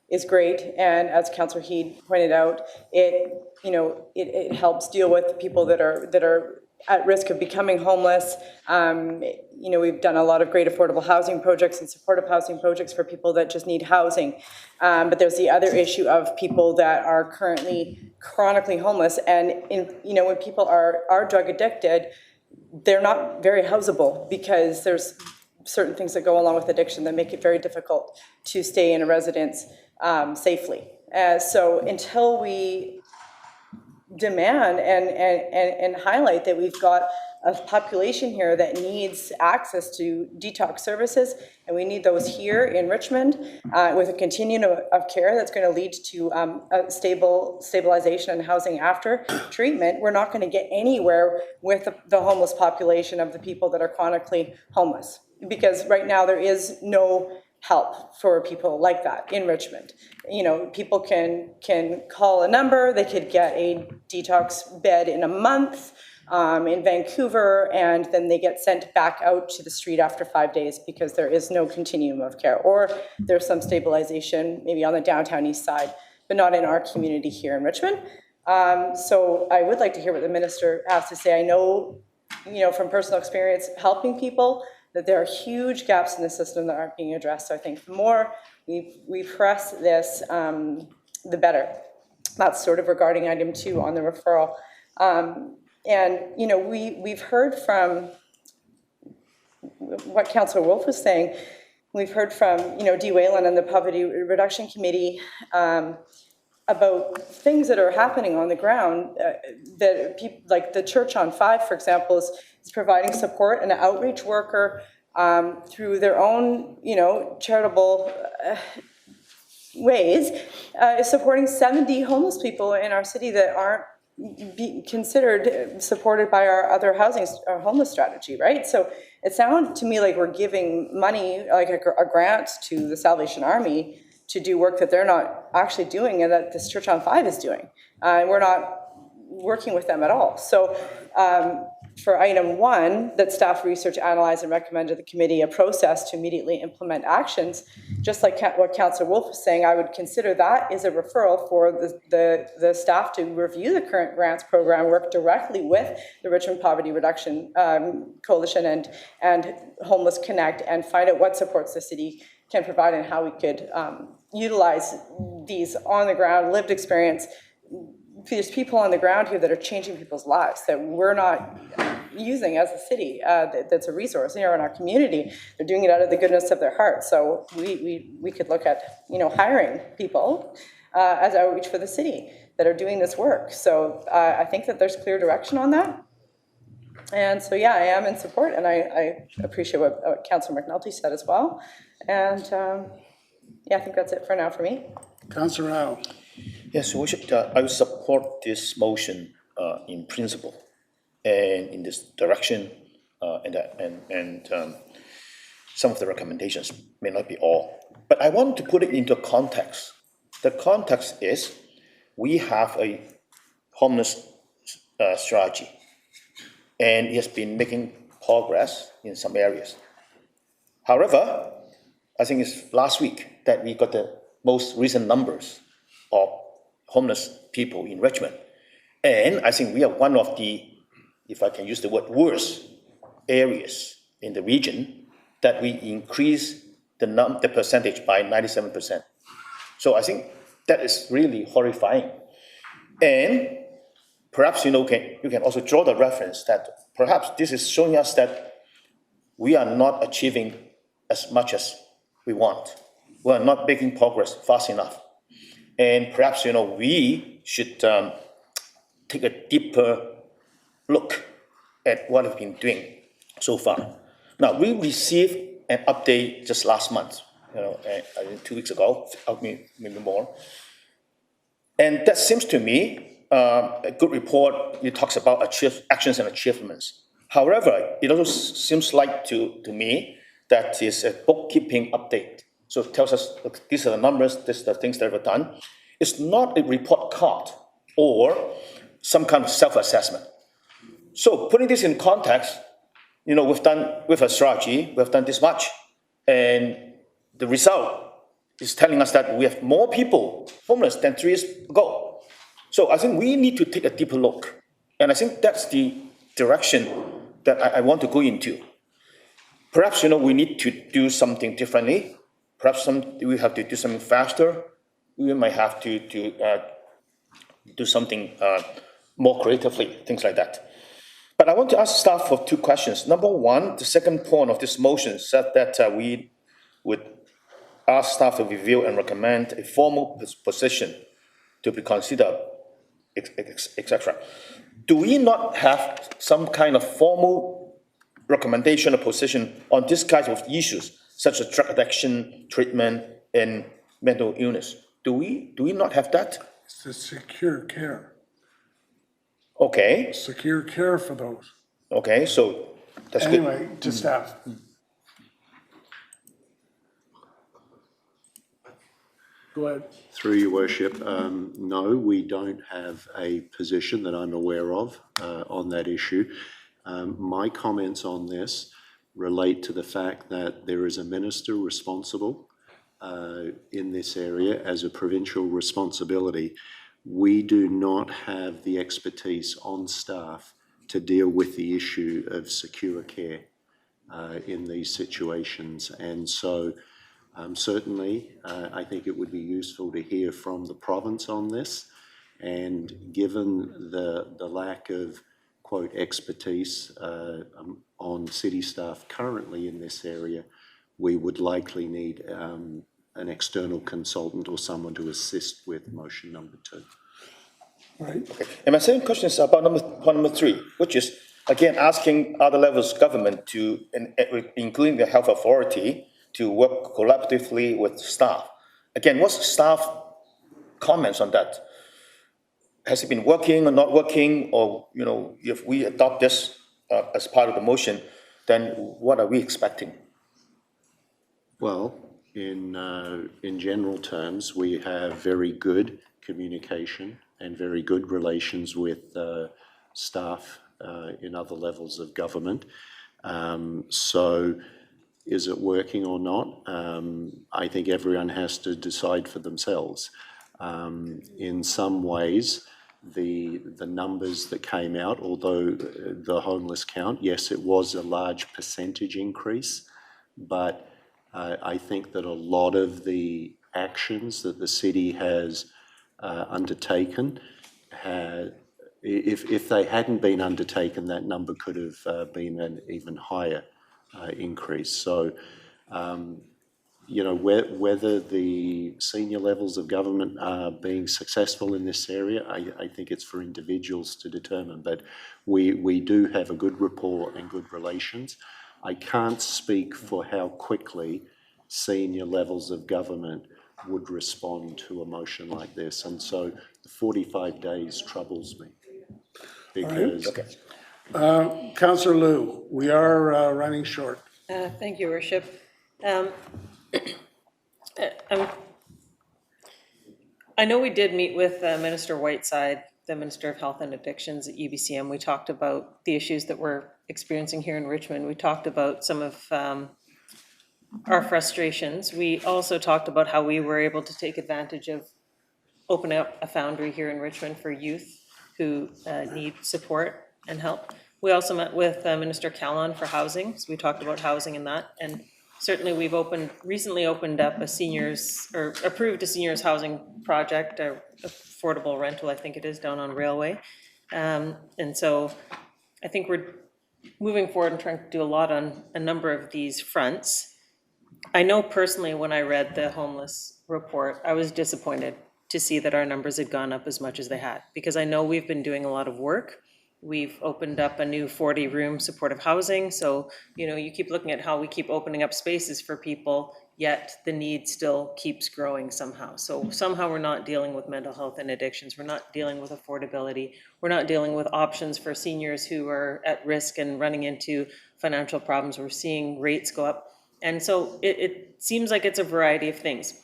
is great, and as Councillor Heed pointed out, it helps deal with people that are at risk of becoming homeless. We've done a lot of great affordable housing projects and supportive housing projects for people that just need housing. But there's the other issue of people that are currently chronically homeless, and when people are drug addicted, they're not very houseable because there's certain things that go along with addiction that make it very difficult to stay in a residence safely. So until we demand and highlight that we've got a population here that needs access to detox services, and we need those here in Richmond with a continuum of care that's going to lead to a stabilization and housing after treatment, we're not going to get anywhere with the homeless population of the people that are chronically homeless. Because right now there is no help for people like that in Richmond. You know, people can call a number, they could get a detox bed in a month in Vancouver, and then they get sent back out to the street after 5 days because there is no continuum of care, or there's some stabilization maybe on the downtown east side, but not in our community here in Richmond. So I would like to hear what the minister has to say. I know, you know, from personal experience helping people, that there are huge gaps in the system that aren't being addressed. So I think the more we press this, the better. That's sort of regarding item 2 on the referral. And, you know, we've heard from what Councillor Wolf was saying. We've heard from, you know, Dee Whalen and the Poverty Reduction Committee about things that are happening on the ground, that people, like the Church on 5, for example, is providing support, and an outreach worker through their own, you know, charitable ways is supporting 70 homeless people in our city that aren't considered supported by our other our homeless strategy, right? So it sounds to me like we're giving money, like a grant to the Salvation Army to do work that they're not actually doing and that this Church on 5 is doing. And we're not working with them at all. So for item 1, that staff research, analyze, and recommend to the committee a process to immediately implement actions, just like what Councillor Wolf was saying, I would consider that is a referral for the staff to review the current grants program, work directly with the Richmond Poverty Reduction Coalition and Homeless Connect, and find out what supports the city can provide and how we could utilize these on-the-ground lived experience. There's people on the ground here that are changing people's lives that we're not using as a city. That's a resource here in our community. They're doing it out of the goodness of their heart. So we could look at, you know, hiring people as outreach for the city that are doing this work. So I think that there's clear direction on that. And so, yeah, I am in support, and I appreciate what Councillor McNulty said as well. And yeah, I think that's it for now for me. Councillor Rao. Yes, I would support this motion in principle and in this direction, and some of the recommendations may not be all. But I want to put it into context. The context is we have a homeless strategy, and it has been making progress in some areas. However, I think it's last week that we got the most recent numbers of homeless people in Richmond. And I think we are one of the, if I can use the word, worst areas in the region that we increase the percentage by 97%. So I think that is really horrifying. And perhaps, you know, you can also draw the reference that perhaps this is showing us that we are not achieving as much as we want. We are not making progress fast enough. And perhaps, you know, we should take a deeper look at what we've been doing so far. Now, we received an update just last month, you know, I think 2 weeks ago, maybe more. And that seems to me a good report. It talks about actions and achievements. However, it also seems like to me that is a bookkeeping update. So it tells us, look, these are the numbers, these are the things that we've done. It's not a report card or some kind of self-assessment. So putting this in context, you know, with a strategy, we've done this much, and the result is telling us that we have more people homeless than 3 years ago. So I think we need to take a deeper look. And I think that's the direction that I want to go into. Perhaps, you know, we need to do something differently. Perhaps we have to do something faster. We might have to do something more creatively, things like that. But I want to ask staff for 2 questions. Number 1, the second point of this motion said that we would ask staff to review and recommend a formal position to be considered, etc. Do we not have some kind of formal recommendation or position on this kind of issues, such as drug addiction, treatment, and mental illness? Do we not have that? It's the secure care. Okay. Secure care for those. Okay, so that's anyway, good. To staff. Go ahead. Through your worship, no, we don't have a position that I'm aware of on that issue. My comments on this relate to the fact that there is a minister responsible in this area as a provincial responsibility. We do not have the expertise on staff to deal with the issue of secure care in these situations. And so certainly, I think it would be useful to hear from the province on this. And given the lack of, quote, expertise on city staff currently in this area, we would likely need an external consultant or someone to assist with motion number 2. Right. Okay. And my second question is about number 3, which is, again, asking other levels of government to, including the health authority, to work collaboratively with staff. Again, what's staff comments on that? Has it been working or not working? Or, you know, if we adopt this as part of the motion, then what are we expecting? Well, in general terms, we have very good communication and very good relations with staff in other levels of government. So is it working or not? I think everyone has to decide for themselves. In some ways, the numbers that came out, although the homeless count, yes, it was a large percentage increase, but I think that a lot of the actions that the city has undertaken, if they hadn't been undertaken, that number could have been an even higher increase. So, you know, whether the senior levels of government are being successful in this area, I think it's for individuals to determine. But we do have a good rapport and good relations. I can't speak for how quickly senior levels of government would respond to a motion like this. And so the 45 days troubles me because... Okay. Councillor Liu, we are running short. Thank you, Worship. I know we did meet with Minister Whiteside, the Minister of Health and Addictions at UBCM. We talked about the issues that we're experiencing here in Richmond. We talked about some of our frustrations. We also talked about how we were able to take advantage of opening up a foundry here in Richmond for youth who need support and help. We also met with Minister Callon for housing, so we talked about housing and that. And certainly we've recently opened up a seniors, or approved a seniors housing project, affordable rental, I think it is, down on Railway. And so I think we're moving forward and trying to do a lot on a number of these fronts. I know personally when I read the homeless report, I was disappointed to see that our numbers had gone up as much as they had, because I know we've been doing a lot of work. We've opened up a new 40-room supportive housing. So, you know, you keep looking at how we keep opening up spaces for people, yet the need still keeps growing somehow. So somehow we're not dealing with mental health and addictions. We're not dealing with affordability. We're not dealing with options for seniors who are at risk and running into financial problems. We're seeing rates go up. And so it seems like it's a variety of things.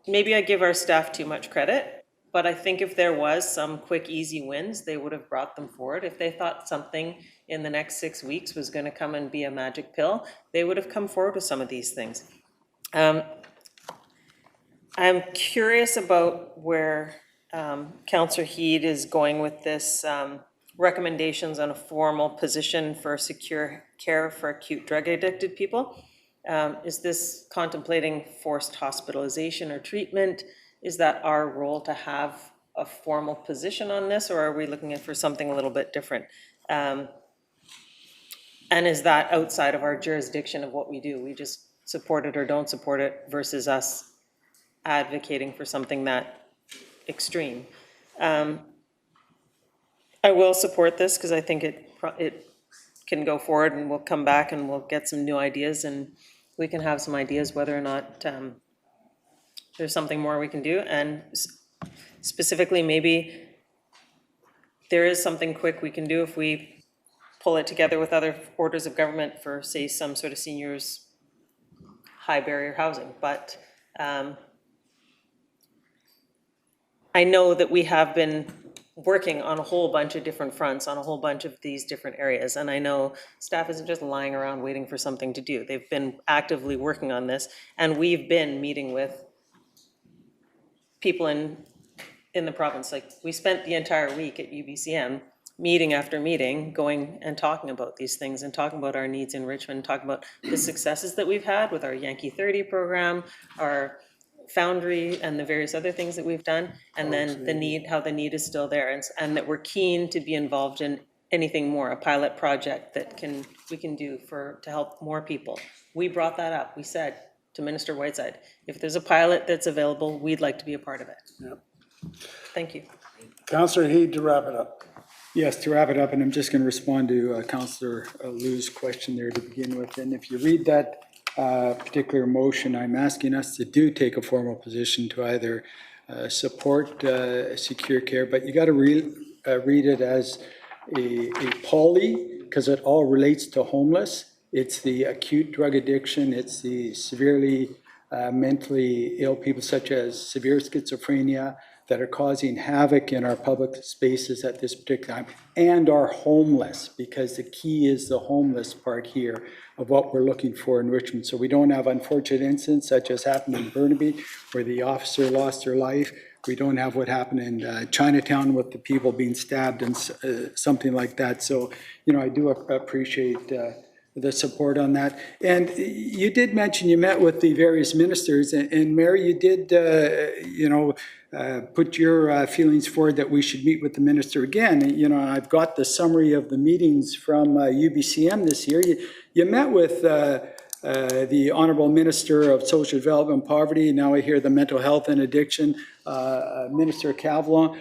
Maybe I give our staff too much credit, but I think if there was some quick, easy wins, they would have brought them forward. If they thought something in the next 6 weeks was going to come and be a magic pill, they would have come forward with some of these things. I'm curious about where Councillor Heed is going with this recommendations on a formal position for secure care for acute drug addicted people. Is this contemplating forced hospitalization or treatment? Is that our role to have a formal position on this, or are we looking for something a little bit different? And is that outside of our jurisdiction of what we do? We just support it or don't support it versus us advocating for something that extreme. I will support this because I think it can go forward, and we'll come back and we'll get some new ideas, and we can have some ideas whether or not there's something more we can do. And specifically, maybe there is something quick we can do if we pull it together with other orders of government for, say, some sort of seniors high barrier housing, but I know that we have been working on a whole bunch of different fronts, on a whole bunch of these different areas. And I know staff isn't just lying around waiting for something to do. They've been actively working on this, and we've been meeting with people in the province. Like, we spent the entire week at UBCM, meeting after meeting, going and talking about these things and talking about our needs in Richmond, talking about the successes that we've had with our Yankee 30 program, our Foundry, and the various other things that we've done, and then the need, how the need is still there, and that we're keen to be involved in anything more, a pilot project that we can do to help more people. We brought that up. We said to Minister Whiteside, if there's a pilot that's available, we'd like to be a part of it. Yep. Thank you. Councillor Heed, to wrap it up. Yes, to wrap it up, and I'm just going to respond to Councillor Liu's question there to begin with. And if you read that particular motion, I'm asking us to take a formal position to either support secure care, but you got to read it as a poly, because it all relates to homeless. It's the acute drug addiction, it's the severely mentally ill people such as severe schizophrenia that are causing havoc in our public spaces at this particular time, and are homeless, because the key is the homeless part here of what we're looking for in Richmond. So we don't have unfortunate incidents such as happened in Burnaby, where the officer lost her life. We don't have what happened in Chinatown with the people being stabbed and something like that. So, I do appreciate the support on that. And you did mention you met with the various ministers, and Mary, you did, put your feelings forward that we should meet with the minister again. I've got the summary of the meetings from UBCM this year. You met with the Honourable Minister of Social Development and Poverty. Now I hear the Mental Health and Addiction, Minister Calon,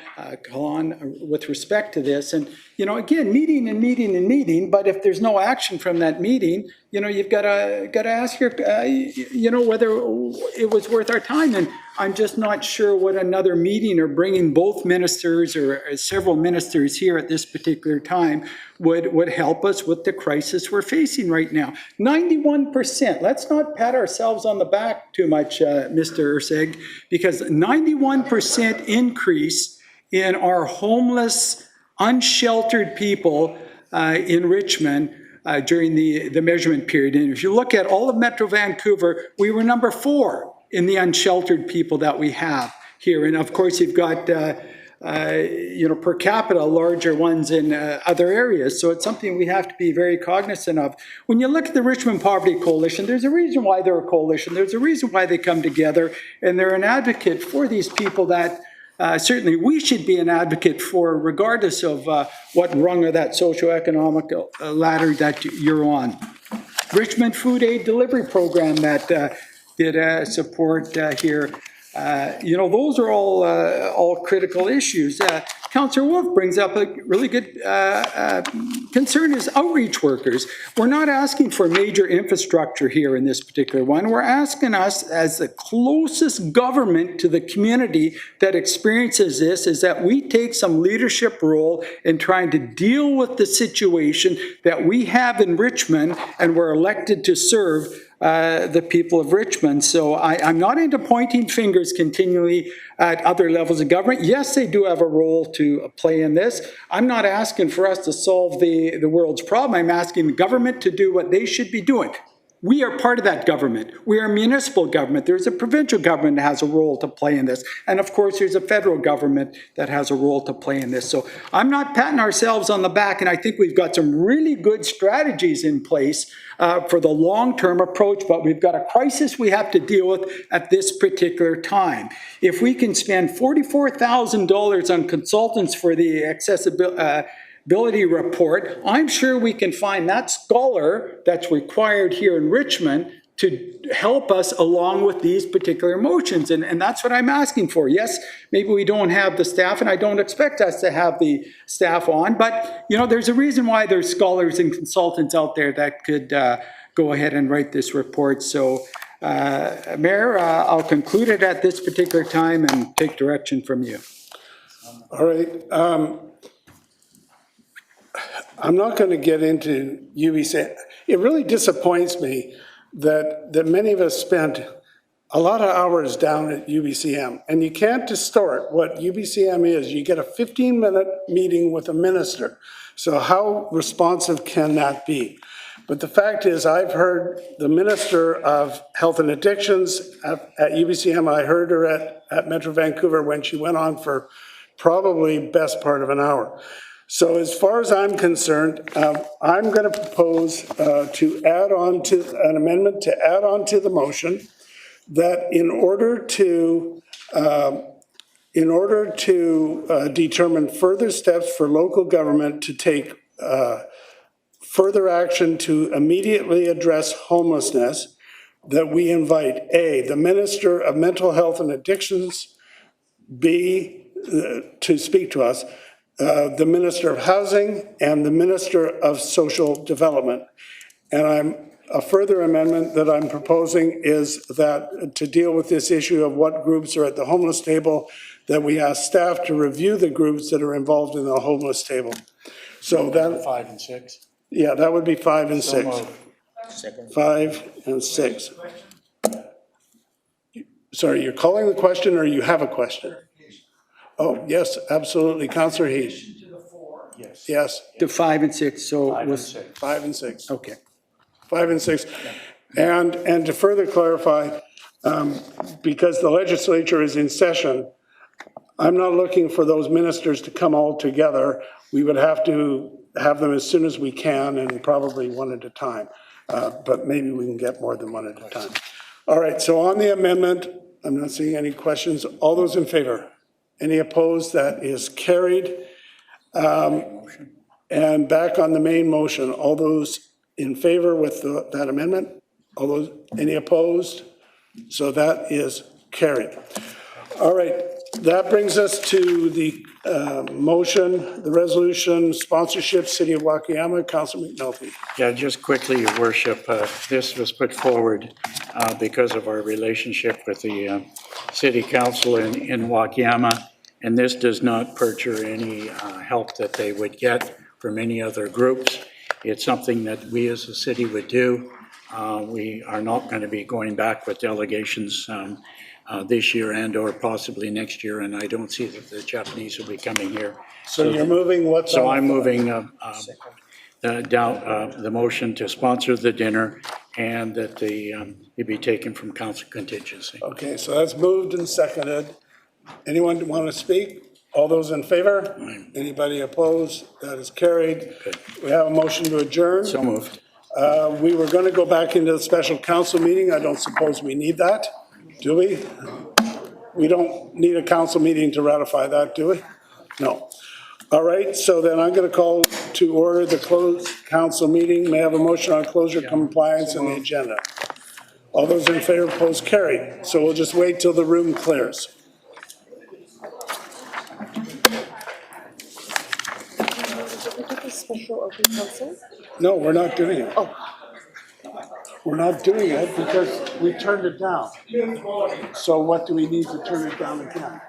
with respect to this. And, again, meeting, but if there's no action from that meeting, you've got to ask whether it was worth our time. And I'm just not sure what another meeting or bringing both ministers or several ministers here at this particular time would help us with the crisis we're facing right now. 91%. Let's not pat ourselves on the back too much, Mr. Ursig, because 91% increase in our homeless, unsheltered people in Richmond during the measurement period. And if you look at all of Metro Vancouver, we were number 4 in the unsheltered people that we have here. And of course, you've got, per capita, larger ones in other areas. So it's something we have to be very cognizant of. When you look at the Richmond Poverty Coalition, there's a reason why they're a coalition. There's a reason why they come together, and they're an advocate for these people that certainly we should be an advocate for, regardless of what rung of that socioeconomic ladder that you're on. Richmond Food Aid Delivery Program that did support here. Those are all critical issues. Councillor Wolf brings up a really good concern is outreach workers. We're not asking for major infrastructure here in this particular one. We're asking us, as the closest government to the community that experiences this, is that we take some leadership role in trying to deal with the situation that we have in Richmond, and we're elected to serve the people of Richmond. So I'm not into pointing fingers continually at other levels of government. Yes, they do have a role to play in this. I'm not asking for us to solve the world's problem. I'm asking the government to do what they should be doing. We are part of that government. We are a municipal government. There's a provincial government that has a role to play in this. And of course, there's a federal government that has a role to play in this. So I'm not patting ourselves on the back, and I think we've got some really good strategies in place for the long-term approach, but we've got a crisis we have to deal with at this particular time. If we can spend $44,000 on consultants for the accessibility report, I'm sure we can find that scholar that's required here in Richmond to help us along with these particular motions. And that's what I'm asking for. Yes, maybe we don't have the staff, and I don't expect us to have the staff on, but there's a reason why there's scholars and consultants out there that could go ahead and write this report. So Mayor, I'll conclude it at this particular time and take direction from you. All right. I'm not going to get into UBC. It really disappoints me that many of us spent a lot of hours down at UBCM, and you can't distort what UBCM is. You get a 15-minute meeting with a minister. So how responsive can that be? But the fact is, I've heard the Minister of Health and Addictions at UBCM, I heard her at Metro Vancouver when she went on for probably best part of an hour. So as far as I'm concerned, I'm going to propose to add on to an amendment to add on to the motion that in order to determine further steps for local government to take further action to immediately address homelessness, that we invite A, the Minister of Mental Health and Addictions, B, to speak to us, the Minister of Housing, and the Minister of Social Development. And a further amendment that I'm proposing is that to deal with this issue of what groups are at the homeless table, that we ask staff to review the groups that are involved in the homeless table. So that 5 and 6. Yeah, that would be 5 and 6. Second. 5 and 6. Sorry, you're calling the question or you have a question? Oh, yes, absolutely. Councillor Heath. Yes. Yes. To 5 and 6, so 5 and was, 6. 5 and 6. okay. 5 and 6. And to further clarify, because the legislature is in session, I'm not looking for those ministers to come all together. We would have to have them as soon as we can and probably one at a time. But maybe we can get more than one at a time. All right, so on the amendment, I'm not seeing any questions. All those in favor? Any opposed? That is carried. And back on the main motion, all those in favor with that amendment? All those, any opposed? So that is carried. All right, that brings us to the motion, the resolution, sponsorship, City of Wakayama. Councilor McNulty. Yeah, just quickly, Your Worship, this was put forward because of our relationship with the City Council in Wakayama, and this does not perjure any help that they would get from any other groups. It's something that we as a city would do. We are not going to be going back with delegations this year and or possibly next year, and I don't see that the Japanese will be coming here. So you're moving what? So I'm moving the motion to sponsor the dinner and that it be taken from council contingency. Okay, so that's moved and seconded. Anyone want to speak? All those in favor? Anybody opposed? That is carried. Good. We have a motion to adjourn. So moved. We were going to go back into the special council meeting. I don't suppose we need that, do we? We don't need a council meeting to ratify that, do we? No. All right, so then I'm going to call to order the closed council meeting. May I have a motion on closure compliance and the agenda? All those in favor, opposed, carried. So we'll just wait till the room clears. Special open council? No, we're not doing it. Oh. We're not doing it because we turned it down. So what do we need to turn it down again?